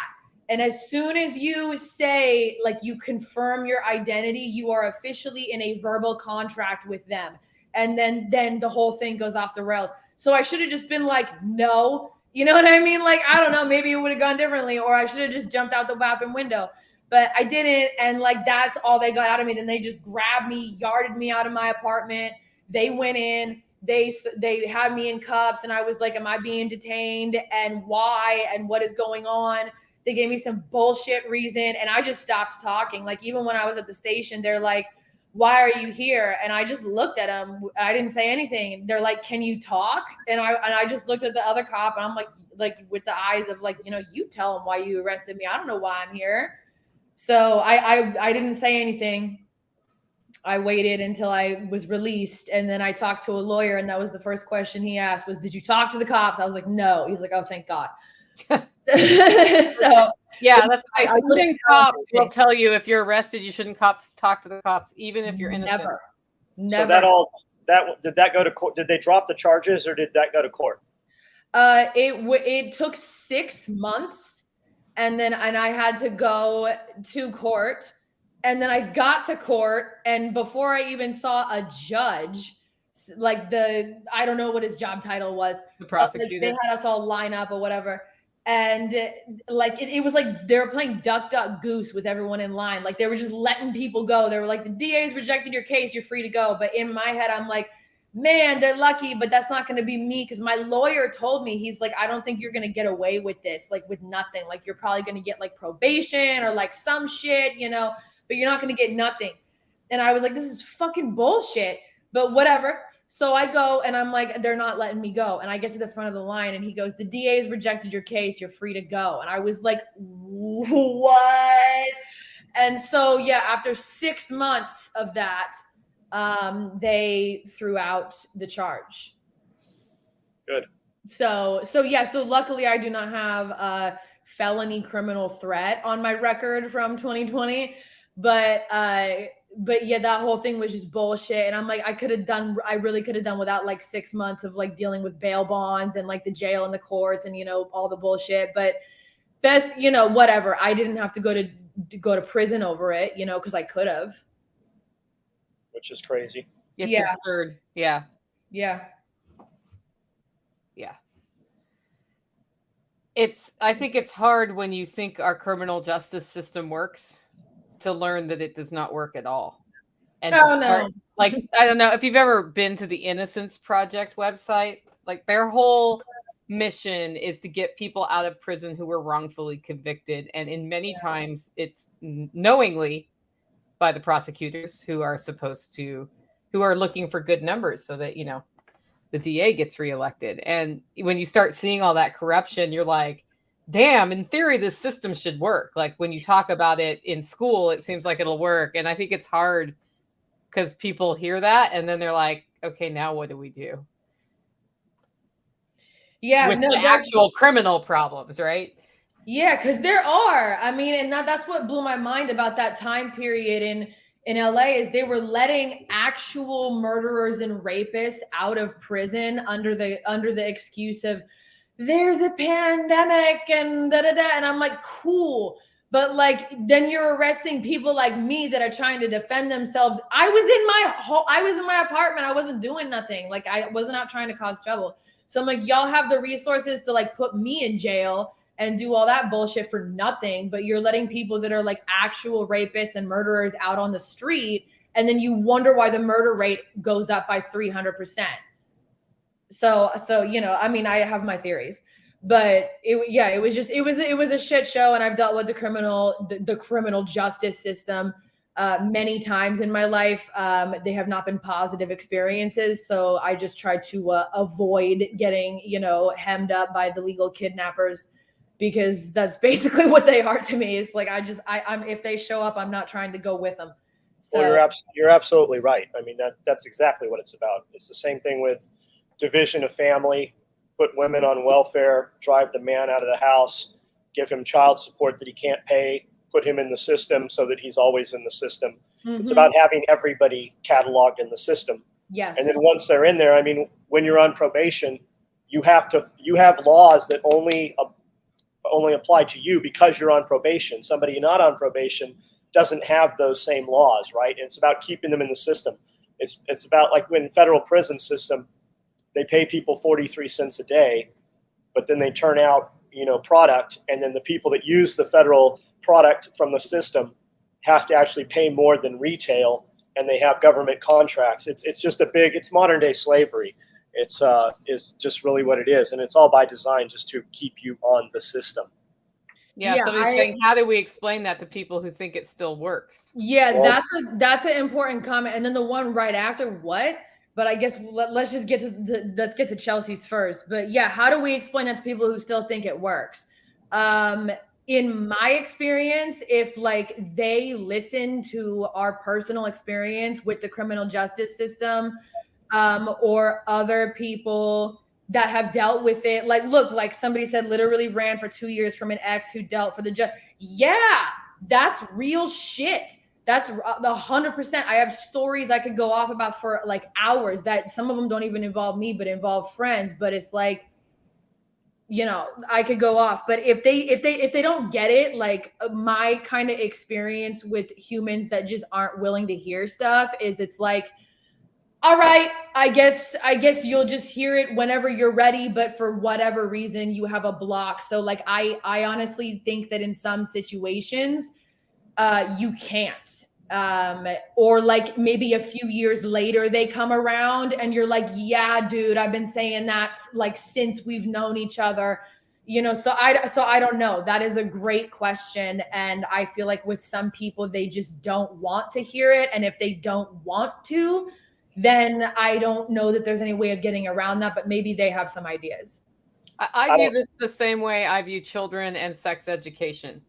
Speaker 2: And as soon as you say, like, you confirm your identity, you are officially in a verbal contract with them. And then the whole thing goes off the rails. So I should have just been like, no. You know what I mean? Like, I don't know. Maybe it would have gone differently. Or I should have just jumped out the bathroom window. But I didn't. And like, that's all they got out of me. Then they just grabbed me, yarded me out of my apartment. They went in they had me in cuffs, and I was like, am I being detained, and why, and what is going on? They gave me some bullshit reason, and I just stopped talking. Like, even when I was at the station, they're like, why are you here? And I just looked at them. I didn't say anything. They're like, can you talk? And I just looked at the other cop, and I'm like with the eyes of like, you tell them why you arrested me. I don't know why I'm here. So I didn't say anything. I waited until I was released, and then I talked to a lawyer, and that was the first question he asked was, did you talk to the cops? I was like, no. He's like, oh, thank God. So
Speaker 1: yeah, that's why
Speaker 2: I
Speaker 1: cops will tell you if you're arrested, you shouldn't talk to the cops, even if you're innocent.
Speaker 2: Never.
Speaker 3: So did that go to court? Did they drop the charges, or did that go to court?
Speaker 2: It took 6 months, and I had to go to court, and then I got to court, and before I even saw a judge, like I don't know what his job title was,
Speaker 1: the prosecutor,
Speaker 2: they had us all line up or whatever. And like it was like they were playing duck, duck, goose with everyone in line. Like they were just letting people go. They were like, the DA's rejected your case, you're free to go. But in my head, I'm like, man, they're lucky, but that's not going to be me. Because my lawyer told me, he's like, I don't think you're going to get away with this, like with nothing. Like you're probably going to get like probation or like some shit, but you're not going to get nothing. And I was like, this is fucking bullshit, but whatever. So I go, and I'm like, they're not letting me go. And I get to the front of the line, and he goes, the DA's rejected your case, you're free to go. And I was like, what? And so, yeah, after 6 months of that, they threw out the charge.
Speaker 3: Good.
Speaker 2: So luckily I do not have a felony criminal threat on my record from 2020, but yeah, that whole thing was just bullshit. And I'm like, I really could have done without like 6 months of like dealing with bail bonds and like the jail and the courts and, all the bullshit, but best, whatever. I didn't have to go to prison over it, cause I could have.
Speaker 3: Which is crazy.
Speaker 1: It's absurd. Yeah.
Speaker 2: Yeah.
Speaker 1: Yeah. I think it's hard when you think our criminal justice system works to learn that it does not work at all. And
Speaker 2: no.
Speaker 1: Like, I don't know if you've ever been to the Innocence Project website, like their whole mission is to get people out of prison who were wrongfully convicted. And in many times it's knowingly by the prosecutors who are looking for good numbers so that, the DA gets reelected. And when you start seeing all that corruption, you're like, damn, in theory, this system should work. Like when you talk about it in school, it seems like it'll work. And I think it's hard because people hear that and then they're like, okay, now what do we do?
Speaker 2: Yeah,
Speaker 1: with the actual criminal problems, right?
Speaker 2: Yeah, because there are. I mean, and that's what blew my mind about that time period in LA is they were letting actual murderers and rapists out of prison under the excuse of there's a pandemic and da-da-da. And I'm like, cool. But like, then you're arresting people like me that are trying to defend themselves. I was in my apartment. I wasn't doing nothing. Like I wasn't out trying to cause trouble. So I'm like, y'all have the resources to like put me in jail and do all that bullshit for nothing. But you're letting people that are like actual rapists and murderers out on the street. And then you wonder why the murder rate goes up by 300%. So, I mean, I have my theories, but it was a shit show. And I've dealt with the criminal justice system many times in my life. They have not been positive experiences. So I just try to avoid getting, hemmed up by the legal kidnappers, because that's basically what they are to me. It's like, I'm if they show up, I'm not trying to go with them. So
Speaker 3: well, you're absolutely right. I mean, that's exactly what it's about. It's the same thing with division of family, put women on welfare, drive the man out of the house, give him child support that he can't pay, put him in the system so that he's always in the system. Mm-hmm. It's about having everybody cataloged in the system.
Speaker 2: Yes.
Speaker 3: And then once they're in there, I mean, when you're on probation, you have laws that only apply to you because you're on probation. Somebody not on probation doesn't have those same laws, right? And it's about keeping them in the system. It's about like when federal prison system, they pay people 43 cents a day, but then they turn out, product. And then the people that use the federal product from the system have to actually pay more than retail, and they have government contracts. It's just it's modern day slavery. is just really what it is, and it's all by design, just to keep you on the system.
Speaker 1: Yeah, somebody's saying, how do we explain that to people who think it still works?
Speaker 2: Yeah, well, that's an important comment. And then the one right after, what? But I guess let's just get to let's get to Chelsea's first. But yeah, how do we explain that to people who still think it works? In my experience, if like they listen to our personal experience with the criminal justice system, or other people that have dealt with it, like, look, like somebody said, literally ran for 2 years from an ex who dealt for the judge. Yeah, that's real shit. That's 100%. I have stories I could go off about for like hours that some of them don't even involve me, but involve friends. But it's like, you know, I could go off. But if they don't get it, like my kind of experience with humans that just aren't willing to hear stuff is, it's like, all right, I guess you'll just hear it whenever you're ready, but for whatever reason you have a block. So like I honestly think that in some situations you can't. Or like maybe a few years later they come around and you're like, yeah, dude, I've been saying that like since we've known each other. You know, so I don't know. That is a great question. And I feel like with some people, they just don't want to hear it. And if they don't want to, then I don't know that there's any way of getting around that, but maybe they have some ideas.
Speaker 1: I view this the same way I view children and sex education.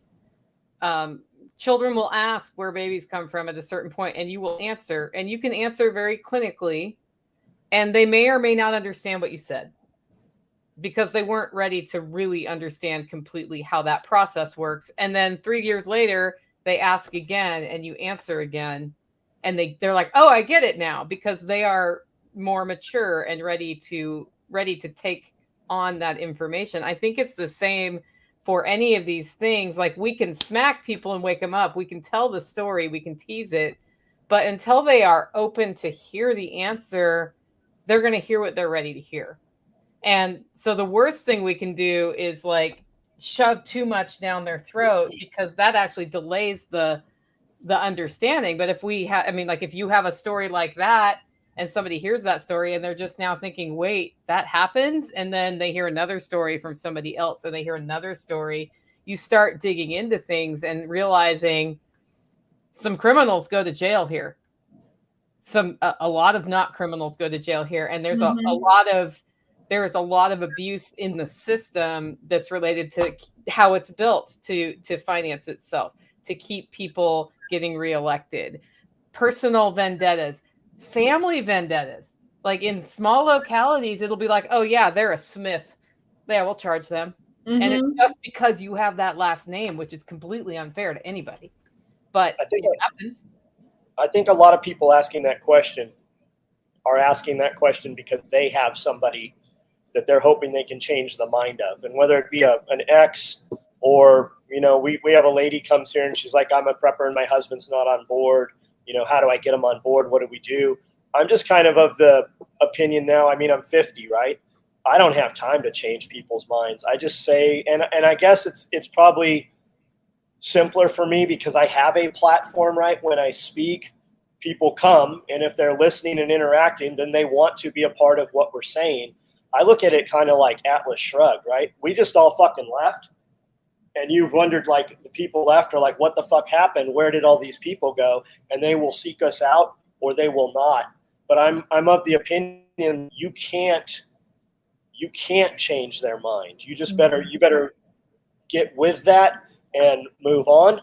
Speaker 1: Children will ask where babies come from at a certain point, and you will answer, and you can answer very clinically, and they may or may not understand what you said because they weren't ready to really understand completely how that process works. And then 3 years later, they ask again and you answer again. And they're like, oh, I get it now, because they are more mature and ready to take on that information. I think it's the same for any of these things. Like, we can smack people and wake them up. We can tell the story, we can tease it, but until they are open to hear the answer, they're going to hear what they're ready to hear. And so the worst thing we can do is like shove too much down their throat, because that actually delays the understanding. But if we have, I mean, like if you have a story like that and somebody hears that story and they're just now thinking, wait, that happens. And then they hear another story from somebody else and they hear another story. You start digging into things and realizing some criminals go to jail here. A lot of not criminals go to jail here. And there's a lot of abuse in the system that's related to how it's built to finance itself, to keep people getting reelected, personal vendettas, family vendettas. Like in small localities, it'll be like, oh yeah, they're a Smith. Yeah, we'll charge them. Mm-hmm. And it's just because you have that last name, which is completely unfair to anybody. But it happens.
Speaker 3: I think a lot of people asking that question are asking that question because they have somebody that they're hoping they can change the mind of. And whether it be an ex, or, you know, we have a lady comes here and she's like, I'm a prepper and my husband's not on board. You know, how do I get him on board? What do we do? I'm just kind of the opinion now. I mean, I'm 50, right? I don't have time to change people's minds. I just say, and I guess it's probably simpler for me because I have a platform, right? When I speak, people come, and if they're listening and interacting, then they want to be a part of what we're saying. I look at it kind of like Atlas Shrugged, right? We just all fucking left. And you've wondered, like, the people left are like, what the fuck happened? Where did all these people go? And they will seek us out or they will not. But I'm of the opinion you can't change their mind. You just better get with that and move on,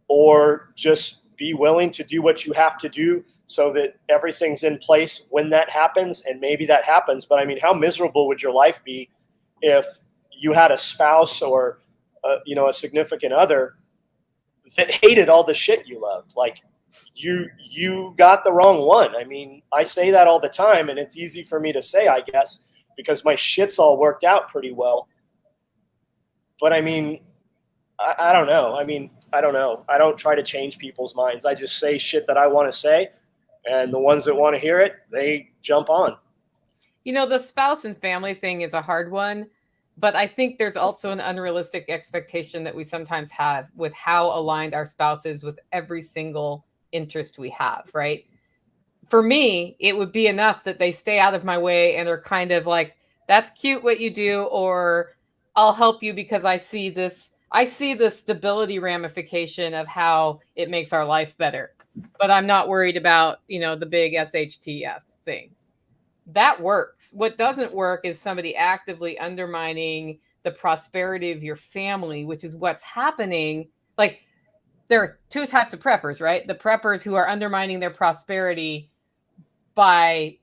Speaker 3: or just be willing to do what you have to do so that everything's in place when that happens. And maybe that happens. But I mean, how miserable would your life be if you had a spouse or a significant other that hated all the shit you loved? Like, you got the wrong one. I mean, I say that all the time, and it's easy for me to say, I guess, because my shit's all worked out pretty well. But I mean, I don't know. I mean, I don't know. I don't try to change people's minds. I just say shit that I want to say, and the ones that want to hear it, they jump on.
Speaker 1: You know, the spouse and family thing is a hard one. But I think there's also an unrealistic expectation that we sometimes have with how aligned our spouse is with every single interest we have, right? for me, it would be enough that they stay out of my way and are kind of like, that's cute what you do, or I'll help you because I see the stability ramification of how it makes our life better. But I'm not worried about, the big SHTF thing. That works. What doesn't work is somebody actively undermining the prosperity of your family, which is what's happening. Like, there are two types of preppers, right? The preppers who are undermining their prosperity by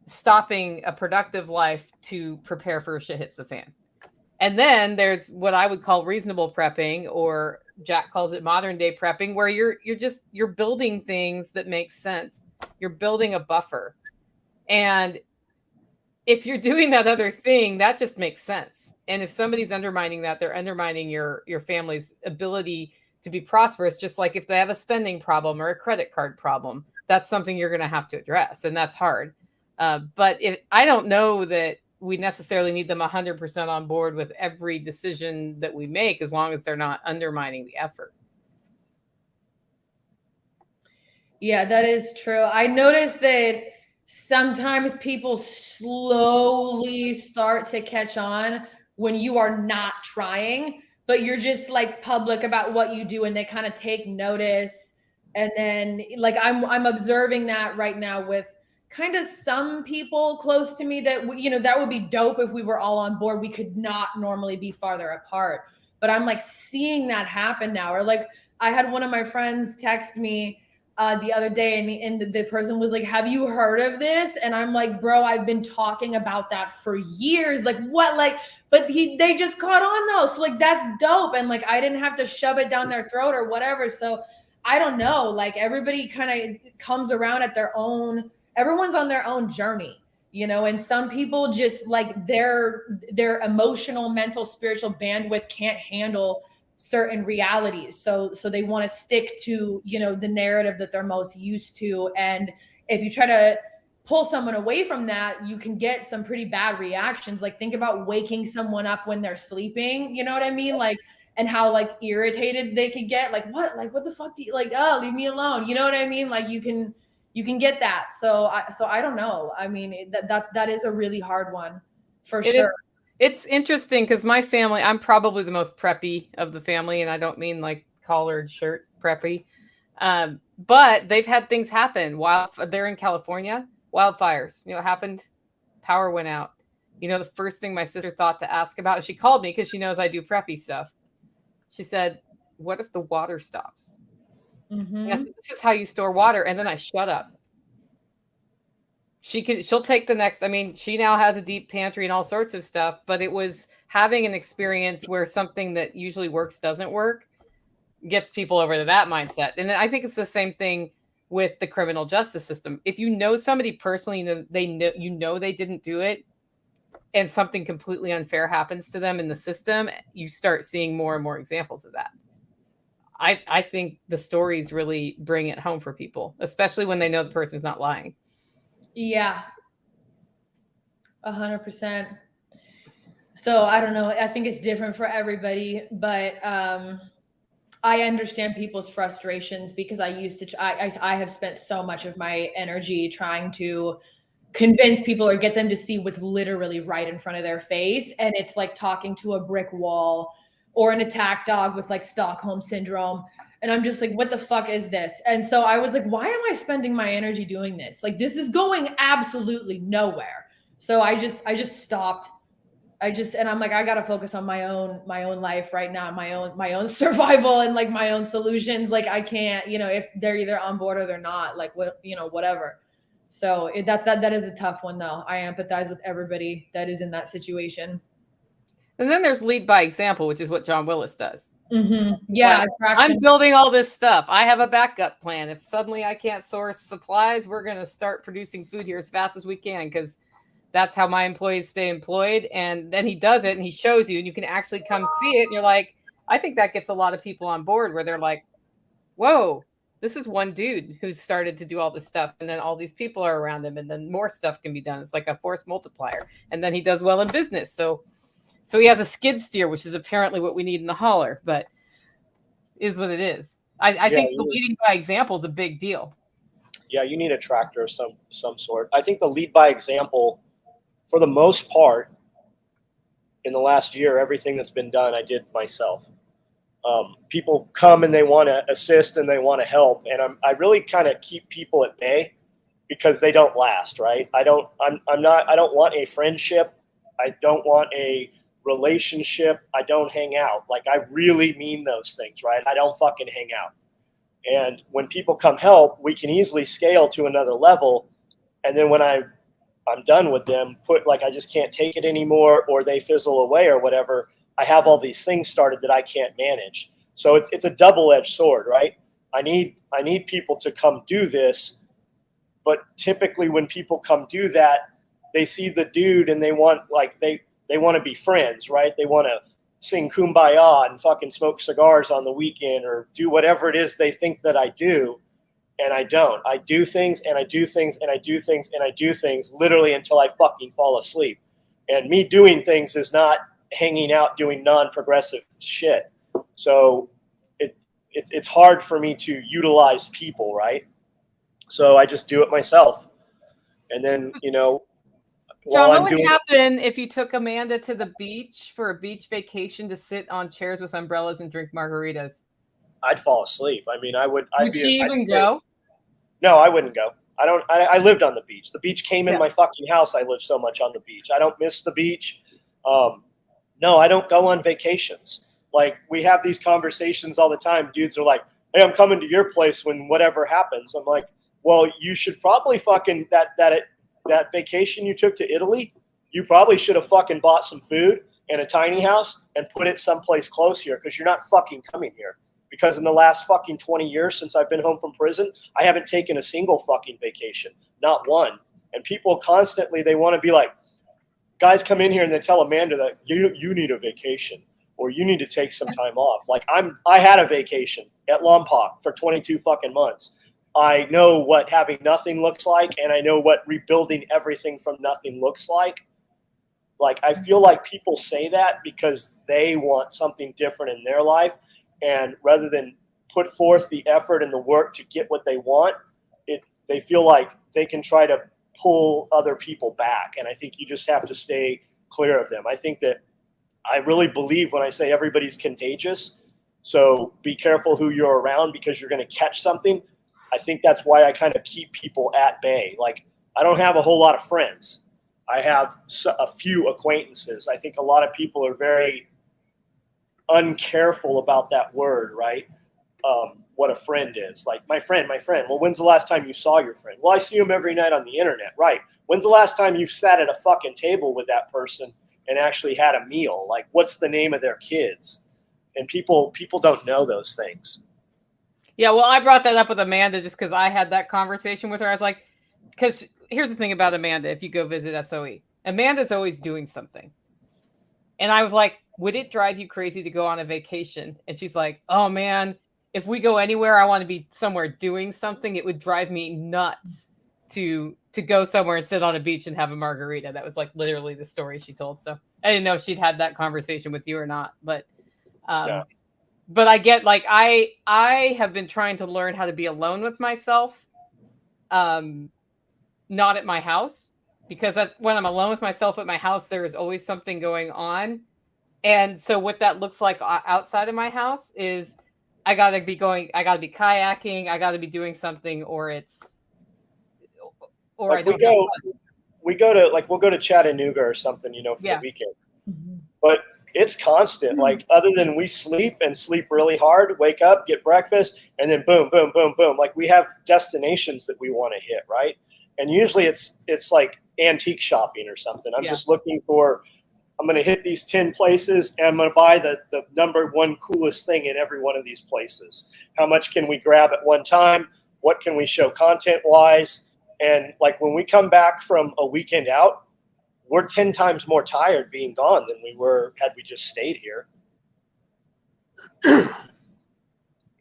Speaker 1: stopping a productive life to prepare for shit hits the fan. And then there's what I would call reasonable prepping, or Jack calls it modern day prepping, where you're building things that make sense. You're building a buffer. And if you're doing that other thing, that just makes sense. And if somebody's undermining that, they're undermining your family's ability to be prosperous, just like if they have a spending problem or a credit card problem, that's something you're going to have to address. And that's hard. But I don't know that we necessarily need them 100% on board with every decision that we make, as long as they're not undermining the effort.
Speaker 2: Yeah, that is true. I noticed that sometimes people slowly start to catch on when you are not trying, but you're just like public about what you do, and they kind of take notice. And then like I'm observing that right now with kind of some people close to me that that would be dope if we were all on board. We could not normally be farther apart, but I'm like seeing that happen now. Or like I had one of my friends text me the other day, and the person was like, have you heard of this? And I'm like, bro, I've been talking about that for years. Like, what? Like, but they just caught on though. So like, that's dope. And like, I didn't have to shove it down their throat or whatever. So I don't know, like everybody kind of comes around at everyone's on their own journey, and some people just like their emotional, mental, spiritual bandwidth can't handle certain realities. So they want to stick to, the narrative that they're most used to. And if you try to pull someone away from that, you can get some pretty bad reactions. Like think about waking someone up when they're sleeping, you know what I mean? Like, and how like irritated they could get. Like, what the fuck do you like? Oh, leave me alone. You know what I mean? Like you can get that. So I don't know. I mean, that is a really hard one for sure.
Speaker 1: It's interesting because my family, I'm probably the most preppy of the family, and I don't mean like collared shirt preppy. But they've had things happen while they're in California, wildfires, happened, power went out. The first thing my sister thought to ask about, she called me because she knows I do preppy stuff. She said, what if the water stops?
Speaker 2: Mm-hmm.
Speaker 1: And I said, this is how you store water. And then I shut up. She'll take the next. I mean, she now has a deep pantry and all sorts of stuff, but it was having an experience where something that usually works doesn't work gets people over to that mindset. And I think it's the same thing with the criminal justice system. If you know somebody personally, they didn't do it, and something completely unfair happens to them in the system, you start seeing more and more examples of that. I think the stories really bring it home for people, especially when they know the person's not lying.
Speaker 2: Yeah. 100%. So I don't know. I think it's different for everybody, but I understand people's frustrations because I have spent so much of my energy trying to convince people or get them to see what's literally right in front of their face. And it's like talking to a brick wall or an attack dog with like Stockholm syndrome. And I'm just like, what the fuck is this? And so I was like, why am I spending my energy doing this? Like, this is going absolutely nowhere. So I just stopped. And I'm like, I got to focus on my own life right now, my own survival and like my own solutions. Like I can't, if they're either on board or they're not, like what, whatever. So that is a tough one though. I empathize with everybody that is in that situation.
Speaker 1: And then there's lead by example, which is what John Willis does.
Speaker 2: Mm-hmm. Yeah.
Speaker 1: Like, I'm building all this stuff. I have a backup plan. If suddenly I can't source supplies, we're going to start producing food here as fast as we can, because that's how my employees stay employed. And then he does it and he shows you, and you can actually come see it. And you're like, I think that gets a lot of people on board, where they're like, whoa, this is one dude who's started to do all this stuff. And then all these people are around him, and then more stuff can be done. It's like a force multiplier. And then he does well in business. So he has a skid steer, which is apparently what we need in the hauler, but is what it is. I think the leading by example is a big deal.
Speaker 3: yeah, you need a tractor of some sort. I think the lead by example, for the most part, in the last year, everything that's been done, I did myself. People come and they want to assist and they want to help, and I really kind of keep people at bay because they don't last, right? I don't want a friendship. I don't want a relationship. I don't hang out. Like, I really mean those things, right? I don't fucking hang out. And when people come help, we can easily scale to another level. And then when I'm done with them, I just can't take it anymore, or they fizzle away or whatever, I have all these things started that I can't manage. So it's a double-edged sword, right? I need people to come do this, but typically when people come do that, they see the dude and they want to be friends, right? They want to sing Kumbaya and fucking smoke cigars on the weekend or do whatever it is they think that I do. And I don't. I do things and I do things and I do things and I do things literally until I fucking fall asleep. And me doing things is not hanging out doing non-progressive shit. So it's hard for me to utilize people, right? So I just do it myself. And then,
Speaker 1: John, what would happen if you took Amanda to the beach for a beach vacation to sit on chairs with umbrellas and drink margaritas?
Speaker 3: I'd fall asleep. I mean, Would
Speaker 1: she even go?
Speaker 3: No, I wouldn't go. I lived on the beach. The beach came in my fucking house. I lived so much on the beach. I don't miss the beach. No, I don't go on vacations. Like, we have these conversations all the time. Dudes are like, hey, I'm coming to your place when whatever happens. I'm like, well, you should probably fucking that vacation you took to Italy, you probably should have fucking bought some food and a tiny house and put it someplace close here, because you're not fucking coming here. Because in the last fucking 20 years since I've been home from prison, I haven't taken a single fucking vacation, not one. And people constantly, they want to be like, guys come in here and they tell Amanda that you need a vacation or you need to take some time off. Like, I had a vacation at Lompoc for 22 fucking months. I know what having nothing looks like, and I know what rebuilding everything from nothing looks like. Like, I feel like people say that because they want something different in their life. And rather than put forth the effort and the work to get what they want, they feel like they can try to pull other people back. And I think you just have to stay clear of them. I think that I really believe when I say everybody's contagious. So be careful who you're around, because you're going to catch something. I think that's why I kind of keep people at bay. Like, I don't have a whole lot of friends. I have a few acquaintances. I think a lot of people are very uncareful about that word, right? What a friend is. Like, my friend. Well, when's the last time you saw your friend? Well, I see him every night on the internet, right? When's the last time you sat at a fucking table with that person and actually had a meal? Like, what's the name of their kids? And people don't know those things.
Speaker 1: Yeah, well, I brought that up with Amanda just because I had that conversation with her. I was like, because here's the thing about Amanda, if you go visit SOE, Amanda's always doing something. And I was like, would it drive you crazy to go on a vacation? And she's like, oh man, if we go anywhere, I want to be somewhere doing something. It would drive me nuts to go somewhere and sit on a beach and have a margarita. That was like literally the story she told. So I didn't know if she'd had that conversation with you or not, but
Speaker 3: Yeah.
Speaker 1: But I get, like, I have been trying to learn how to be alone with myself, not at my house, because when I'm alone with myself at my house, there is always something going on. And so what that looks like outside of my house is I got to be kayaking, I got to be doing something, or I don't know.
Speaker 3: We'll go to Chattanooga or something, for the weekend. Mm-hmm. But it's constant. Like, other than we sleep really hard, wake up, get breakfast, and then boom, boom, boom, boom. Like, we have destinations that we want to hit, right? And usually it's like antique shopping or something. I'm just looking for, I'm going to hit these 10 places and I'm going to buy the number one coolest thing in every one of these places. How much can we grab at one time? What can we show content wise? And like, when we come back from a weekend out, we're 10 times more tired being gone than we were had we just stayed here.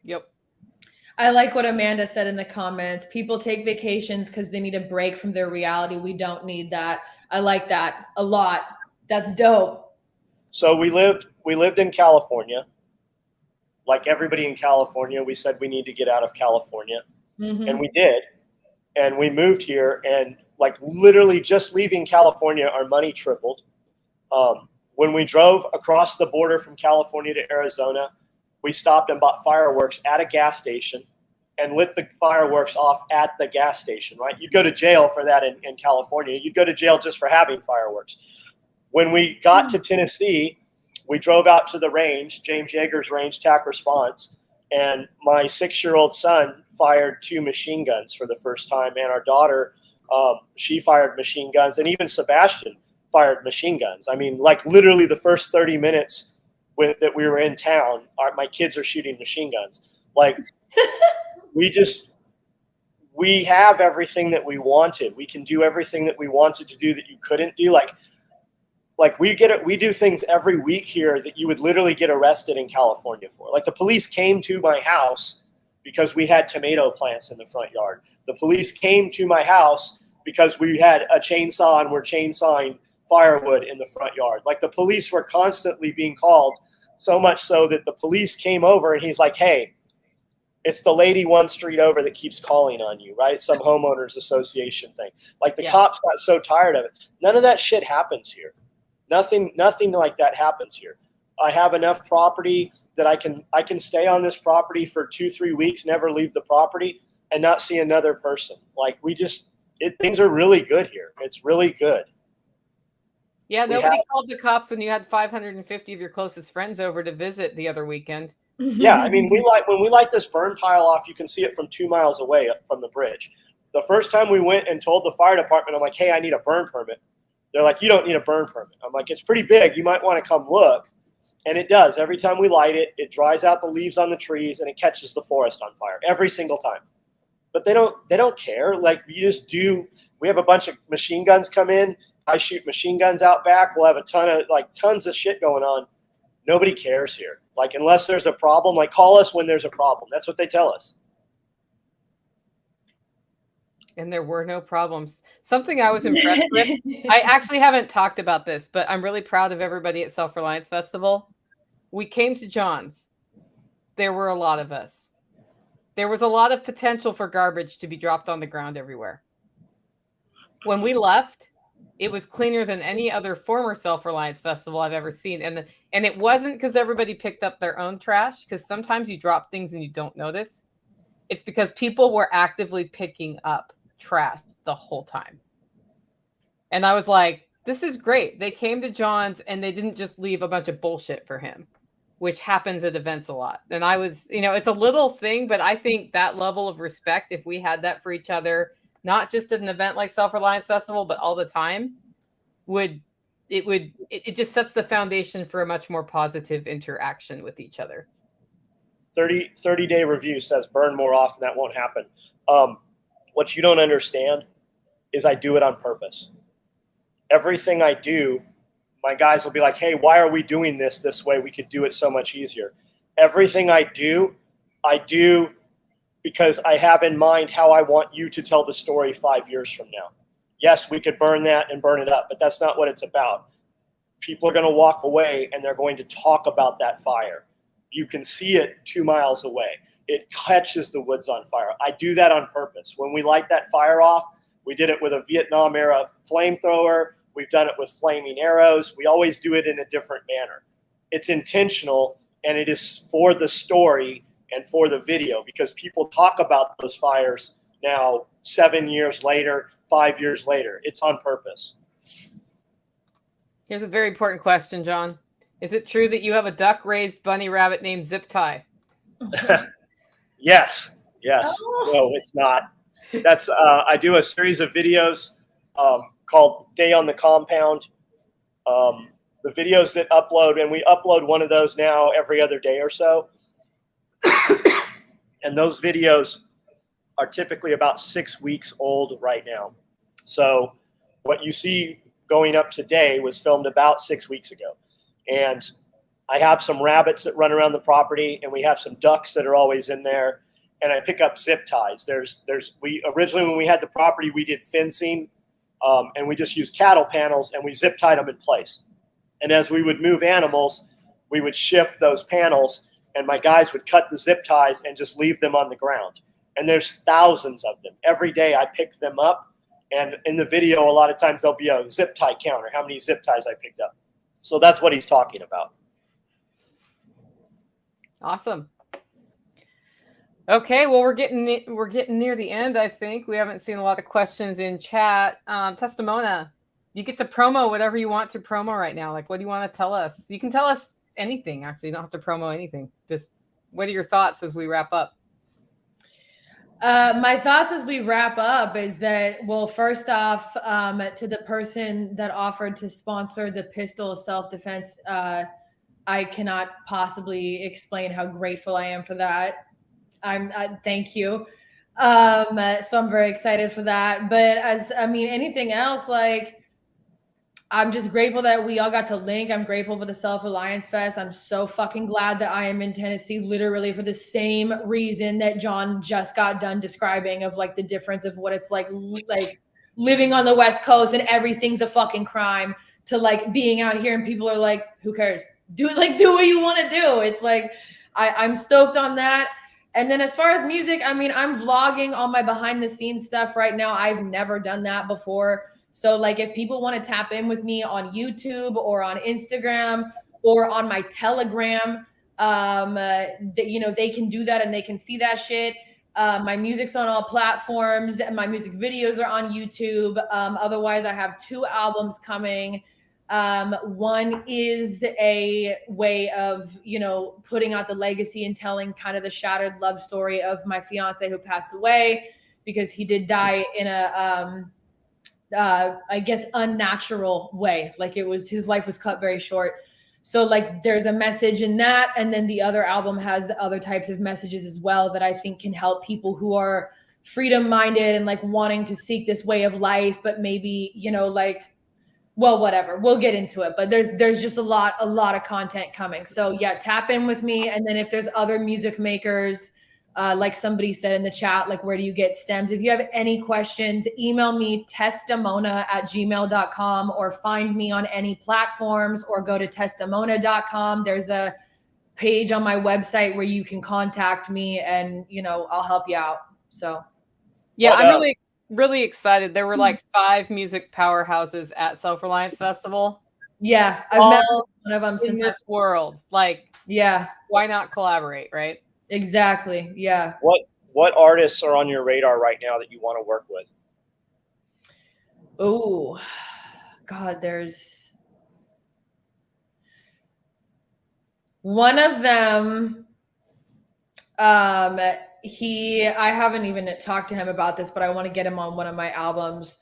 Speaker 1: Yep.
Speaker 2: I like what Amanda said in the comments. People take vacations because they need a break from their reality. We don't need that. I like that a lot. That's dope.
Speaker 3: So we lived in California. Like everybody in California, we said we need to get out of California. Mm-hmm. And we did. and we moved here, and like literally just leaving California, our money tripled. When we drove across the border from California to Arizona, we stopped and bought fireworks at a gas station and lit the fireworks off at the gas station, right? You'd go to jail for that in California. You'd go to jail just for having fireworks. When we got to Tennessee, we drove out to the range, James Yeager's range, TAC Response, and my 6-year-old son fired 2 machine guns for the first time, and our daughter, she fired machine guns, and even Sebastian fired machine guns. I mean, like literally the first 30 minutes that we were in town, my kids are shooting machine guns. Like we have everything that we wanted. We can do everything that we wanted to do that you couldn't do. Like we do things every week here that you would literally get arrested in California for. Like the police came to my house because we had tomato plants in the front yard. The police came to my house because we had a chainsaw and we're chainsawing firewood in the front yard. Like the police were constantly being called, so much so that the police came over and he's like, hey, it's the lady 1 street over that keeps calling on you, right? Some homeowners association thing. Like the cops got so tired of it. None of that shit happens here. Nothing like that happens here. I have enough property that I can stay on this property for 2-3 weeks, never leave the property, and not see another person. Like things are really good here. It's really good.
Speaker 1: Yeah, nobody called the cops when you had 550 of your closest friends over to visit the other weekend.
Speaker 3: Yeah, I mean, when we light this burn pile off, you can see it from 2 miles away from the bridge. The first time we went and told the fire department, I'm like, hey, I need a burn permit. They're like, you don't need a burn permit. I'm like, it's pretty big. You might want to come look. And it does. Every time we light it, it dries out the leaves on the trees and it catches the forest on fire every single time. But they don't care. Like we have a bunch of machine guns come in. I shoot machine guns out back. We'll have tons of shit going on. Nobody cares here. Like, unless there's a problem, like call us when there's a problem. That's what they tell us.
Speaker 1: And there were no problems. Something I was impressed with, I actually haven't talked about this, but I'm really proud of everybody at Self-Reliance Festival. We came to John's. There were a lot of us. There was a lot of potential for garbage to be dropped on the ground everywhere. When we left, it was cleaner than any other former Self-Reliance Festival I've ever seen. And it wasn't because everybody picked up their own trash, because sometimes you drop things and you don't notice. It's because people were actively picking up trash the whole time. And I was like, this is great. They came to John's and they didn't just leave a bunch of bullshit for him, which happens at events a lot. And I was, it's a little thing, but I think that level of respect, if we had that for each other, not just at an event like Self-Reliance Festival, but all the time, it just sets the foundation for a much more positive interaction with each other.
Speaker 3: 30-day review says burn more often. That won't happen. What you don't understand is I do it on purpose. Everything I do, my guys will be like, hey, why are we doing this way? We could do it so much easier. Everything I do because I have in mind how I want you to tell the story 5 years from now. Yes, we could burn that and burn it up, but that's not what it's about. People are going to walk away and they're going to talk about that fire. You can see it 2 miles away. It catches the woods on fire. I do that on purpose. When we light that fire off, we did it with a Vietnam era flamethrower. We've done it with flaming arrows. We always do it in a different manner. It's intentional, and it is for the story and for the video, because people talk about those fires now 7 years later, 5 years later. It's on purpose.
Speaker 1: Here's a very important question, John. Is it true that you have a duck-raised bunny rabbit named Zip Tie?
Speaker 3: Yes. Oh. No, it's not. That's I do a series of videos called Day on the Compound. The videos that upload, and we upload one of those now every other day or so. And those videos are typically about 6 weeks old right now. So what you see going up today was filmed about 6 weeks ago. And I have some rabbits that run around the property, and we have some ducks that are always in there. And I pick up zip ties. We originally, when we had the property, we did fencing, and we just used cattle panels, and we zip tied them in place. And as we would move animals, we would shift those panels, and my guys would cut the zip ties and just leave them on the ground. And there's thousands of them. Every day I pick them up. And in the video, a lot of times there'll be a zip tie counter, how many zip ties I picked up. So that's what he's talking about.
Speaker 1: Awesome. Okay, well, we're getting near the end, I think. We haven't seen a lot of questions in chat. Testimonia, you get to promo whatever you want to promo right now. Like, what do you want to tell us? You can tell us anything, actually. You don't have to promo anything. Just what are your thoughts as we wrap up?
Speaker 2: My thoughts as we wrap up is that, well, first off, to the person that offered to sponsor the pistol self-defense, I cannot possibly explain how grateful I am for that. Thank you. So I'm very excited for that. But anything else, like, I'm just grateful that we all got to link. I'm grateful for the Self-Reliance Fest. I'm so fucking glad that I am in Tennessee, literally for the same reason that John just got done describing, of like the difference of what it's like living on the West Coast and everything's a fucking crime, to like being out here and people are like, who cares? Do what you want to do. It's like, I'm stoked on that. And then as far as music, I mean, I'm vlogging on my behind the scenes stuff right now. I've never done that before. So like if people want to tap in with me on YouTube or on Instagram or on my Telegram, they can do that and they can see that shit. My music's on all platforms. My music videos are on YouTube. Otherwise, I have 2 albums coming. One is a way of, putting out the legacy and telling kind of the shattered love story of my fiance who passed away, because he did die in a, I guess, unnatural way. Like his life was cut very short. So like there's a message in that. And then the other album has other types of messages as well that I think can help people who are freedom minded and like wanting to seek this way of life, but maybe, well, whatever, we'll get into it, but there's just a lot of content coming. So yeah, tap in with me. And then if there's other music makers, like somebody said in the chat, like, where do you get stems? If you have any questions, email me testtamona@gmail.com, or find me on any platforms, or go to testimonia.com. There's a page on my website where you can contact me and, I'll help you out. So.
Speaker 1: Yeah, I'm really excited. There were like 5 music powerhouses at Self-Reliance Festival.
Speaker 2: Yeah, I've met one of them
Speaker 1: in this world. Like,
Speaker 2: yeah,
Speaker 1: why not collaborate, right?
Speaker 2: Exactly. Yeah.
Speaker 3: What artists are on your radar right now that you want to work with?
Speaker 2: Oh, God, there's one of them. I haven't even talked to him about this, but I want to get him on one of my albums.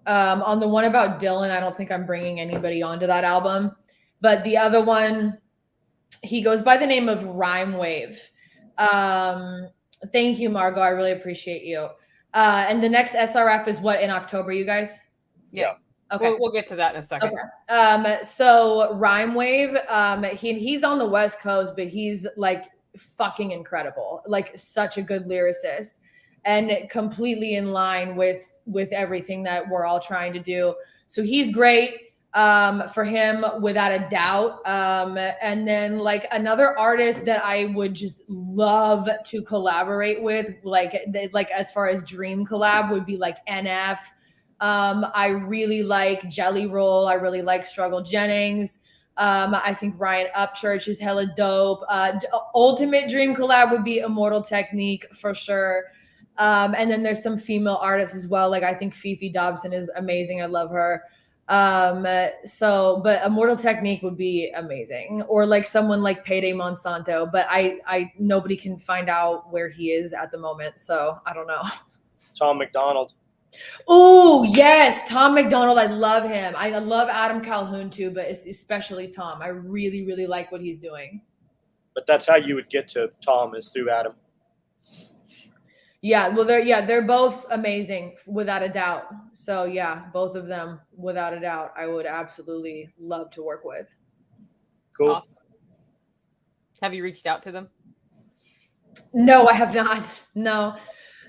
Speaker 2: On the one about Dylan, I don't think I'm bringing anybody onto that album, but the other one, he goes by the name of Rhyme Wave. Thank you, Margot. I really appreciate you. And the next SRF is what, in October, you guys?
Speaker 1: Yeah.
Speaker 2: Okay.
Speaker 1: We'll get to that in a second.
Speaker 2: Okay. So Rhyme Wave, he's on the West Coast, but he's like fucking incredible. Like such a good lyricist and completely in line with everything that we're all trying to do. So he's great. For him, without a doubt. And then like another artist that I would just love to collaborate with, like as far as dream collab, would be like NF. I really like Jelly Roll. I really like Struggle Jennings. I think Ryan Upchurch is hella dope. Ultimate dream collab would be Immortal Technique for sure. And then there's some female artists as well. Like I think Fifi Dobson is amazing. I love her. But Immortal Technique would be amazing, or like someone like Payday Monsanto, but I nobody can find out where he is at the moment, so I don't know.
Speaker 3: Tom McDonald.
Speaker 2: Oh yes, Tom McDonald. I love him. I love Adam Calhoun too, but especially Tom. I really, really like what he's doing.
Speaker 3: But that's how you would get to Tom, is through Adam.
Speaker 2: Yeah, well, they're both amazing without a doubt. So yeah, both of them without a doubt, I would absolutely love to work with.
Speaker 3: Cool.
Speaker 1: Awesome. Have you reached out to them?
Speaker 2: No, I have not. No,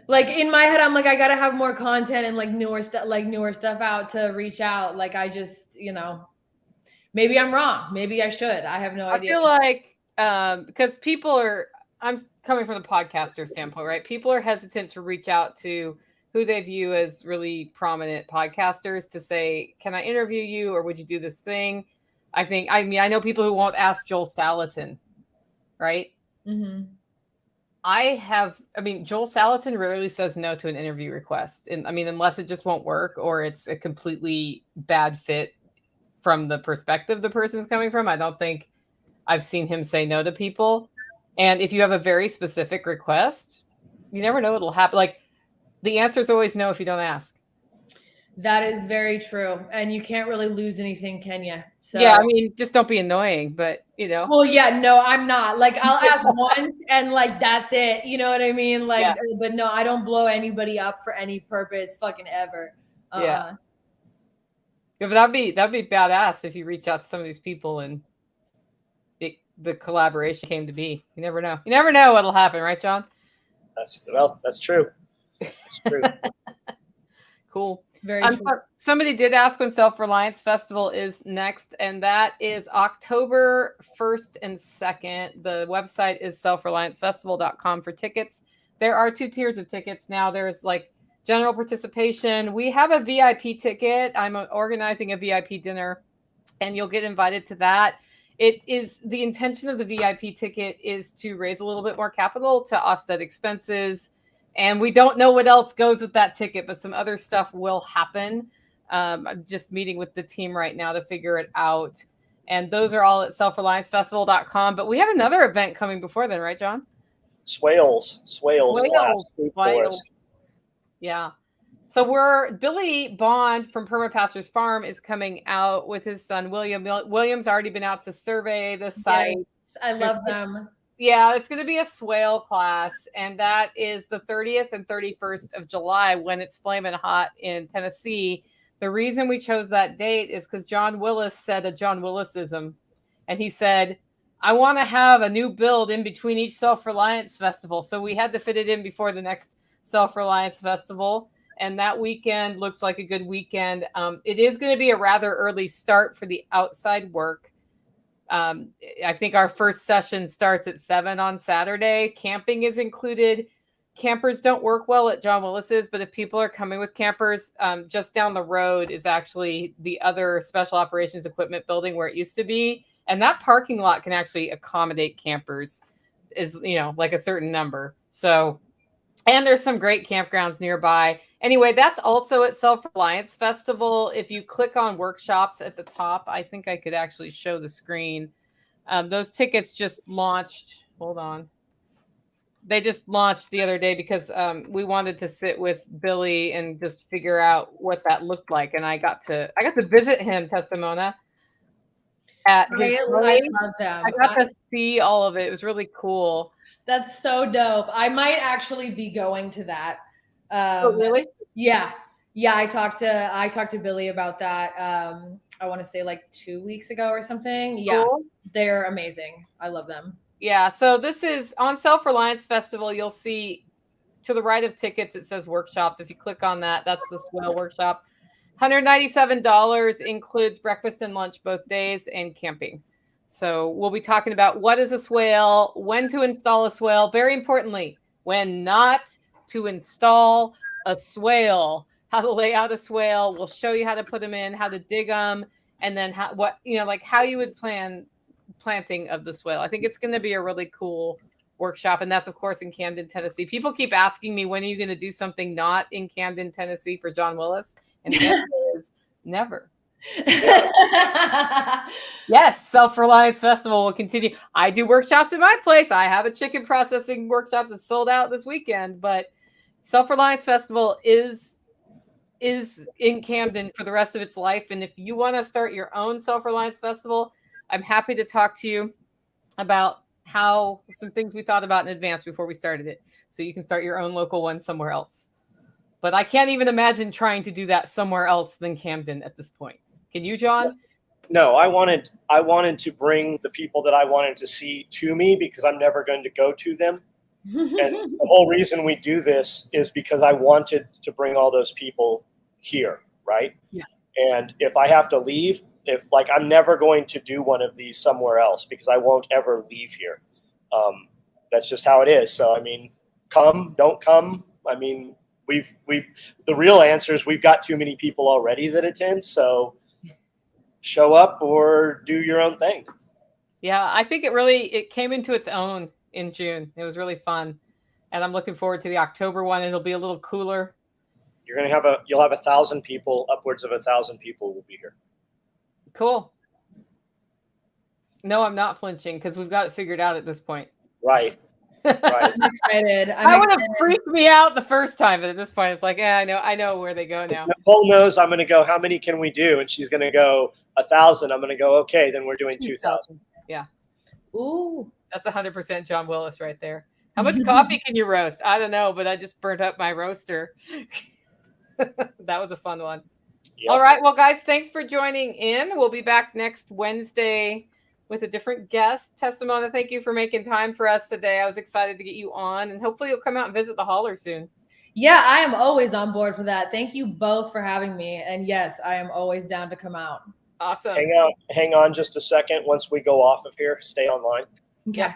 Speaker 2: like in my head, I'm like, I gotta have more content and like newer stuff out to reach out. Like I just, maybe I'm wrong. Maybe I should. I have no idea.
Speaker 1: I feel like because people are I'm coming from the podcaster standpoint, right? People are hesitant to reach out to who they view as really prominent podcasters to say, "Can I interview you, or would you do this thing?" I mean, I know people who won't ask Joel Salatin, right?
Speaker 2: Mm-hmm.
Speaker 1: I mean, Joel Salatin rarely says no to an interview request. And I mean, unless it just won't work or it's a completely bad fit from the perspective the person's coming from. I don't think I've seen him say no to people. And if you have a very specific request, you never know what'll happen. Like, the answer is always no if you don't ask.
Speaker 2: That is very true. And you can't really lose anything, can you? So
Speaker 1: yeah, I mean, just don't be annoying, but you know.
Speaker 2: Well, yeah, no, I'm not. Like, I'll ask once and like that's it. You know what I mean? Like,
Speaker 1: Yeah.
Speaker 2: but no, I don't blow anybody up for any purpose, fucking ever.
Speaker 1: Yeah, but that'd be badass if you reach out to some of these people and the collaboration came to be. You never know. You never know what'll happen, right, John?
Speaker 3: That's true. That's true.
Speaker 2: Cool. Very true.
Speaker 1: Somebody did ask when Self-Reliance Festival is next, and that is October 1st and 2nd. The website is selfreliancefestival.com for tickets. There are 2 tiers of tickets now. There's like general participation. We have a VIP ticket. I'm organizing a VIP dinner, and you'll get invited to that. It is the intention of the VIP ticket is to raise a little bit more capital to offset expenses. And we don't know what else goes with that ticket, but some other stuff will happen. I'm just meeting with the team right now to figure it out. And those are all at selfreliancefestival.com. But we have another event coming before then, right, John?
Speaker 3: Swales.
Speaker 1: Yeah. So Billy Bond from Permapastors Farm is coming out with his son, William. William's already been out to survey the site.
Speaker 2: Yes, I love them.
Speaker 1: Yeah, it's going to be a swale class, and that is the 30th and 31st of July when it's flaming hot in Tennessee. The reason we chose that date is because John Willis said a John Willisism, and he said, I want to have a new build in between each Self-Reliance Festival. So we had to fit it in before the next Self-Reliance Festival, and that weekend looks like a good weekend. It is going to be a rather early start for the outside work. I think our first session starts at 7 on Saturday. Camping is included. Campers don't work well at John Willis's, but if people are coming with campers, just down the road is actually the other special operations equipment building where it used to be. And that parking lot can actually accommodate campers, is, like a certain number. So, and there's some great campgrounds nearby. Anyway, that's also at Self-Reliance Festival. If you click on workshops at the top, I think I could actually show the screen. Those tickets just launched. Hold on. They just launched the other day because we wanted to sit with Billy and just figure out what that looked like. And I got to visit him, Tesstamona, at his
Speaker 2: I love them.
Speaker 1: I got to see all of it. It was really cool.
Speaker 2: That's so dope. I might actually be going to that.
Speaker 1: Oh, really?
Speaker 2: Yeah. I talked to Billy about that. I want to say like 2 weeks ago or something. Yeah, cool. They're amazing. I love them.
Speaker 1: Yeah. So this is on Self-Reliance Festival. You'll see to the right of tickets, it says workshops. If you click on that, that's the swale workshop. $197 includes breakfast and lunch both days and camping. So we'll be talking about what is a swale, when to install a swale, very importantly, when not to install a swale, how to lay out a swale. We'll show you how to put them in, how to dig them, and then how you would plan planting of the swale. I think it's going to be a really cool workshop, and that's of course in Camden, Tennessee. People keep asking me, when are you going to do something not in Camden, Tennessee for John Willis? And the answer is never. Yes, Self-Reliance Festival will continue. I do workshops in my place. I have a chicken processing workshop that's sold out this weekend, but Self-Reliance Festival is in Camden for the rest of its life. And if you want to start your own Self-Reliance Festival, I'm happy to talk to you about some things we thought about in advance before we started it, so you can start your own local one somewhere else. But I can't even imagine trying to do that somewhere else than Camden at this point. Can you, John?
Speaker 3: No, I wanted to bring the people that I wanted to see to me, because I'm never going to go to them. And the whole reason we do this is because I wanted to bring all those people here, right?
Speaker 1: Yeah.
Speaker 3: And if I have to leave, I'm never going to do one of these somewhere else, because I won't ever leave here. that's just how it is. So, I mean, come, don't come. I mean, the real answer is we've got too many people already that attend. So show up or do your own thing.
Speaker 1: Yeah, I think it came into its own in June. It was really fun. And I'm looking forward to the October one. It'll be a little cooler.
Speaker 3: You'll have 1,000 people, upwards of 1,000 people will be here.
Speaker 1: Cool. No, I'm not flinching because we've got it figured out at this point.
Speaker 3: Right. Right.
Speaker 2: I'm excited.
Speaker 1: I would have freaked me out the first time, but at this point, it's like, yeah, I know where they go now.
Speaker 3: Nicole knows I'm going to go, how many can we do? And she's going to go 1,000. I'm going to go, okay, then we're doing 2,000.
Speaker 1: Yeah.
Speaker 2: Ooh.
Speaker 1: That's 100% John Willis right there. How much coffee can you roast? I don't know, but I just burnt up my roaster. That was a fun one. Yep. All right. Well, guys, thanks for joining in. We'll be back next Wednesday with a different guest. Tesstamona, thank you for making time for us today. I was excited to get you on, and hopefully you'll come out and visit the hauler soon.
Speaker 2: Yeah, I am always on board for that. Thank you both for having me. And yes, I am always down to come out.
Speaker 1: Awesome.
Speaker 3: Hang on just a second. Once we go off of here, stay online.
Speaker 2: Okay.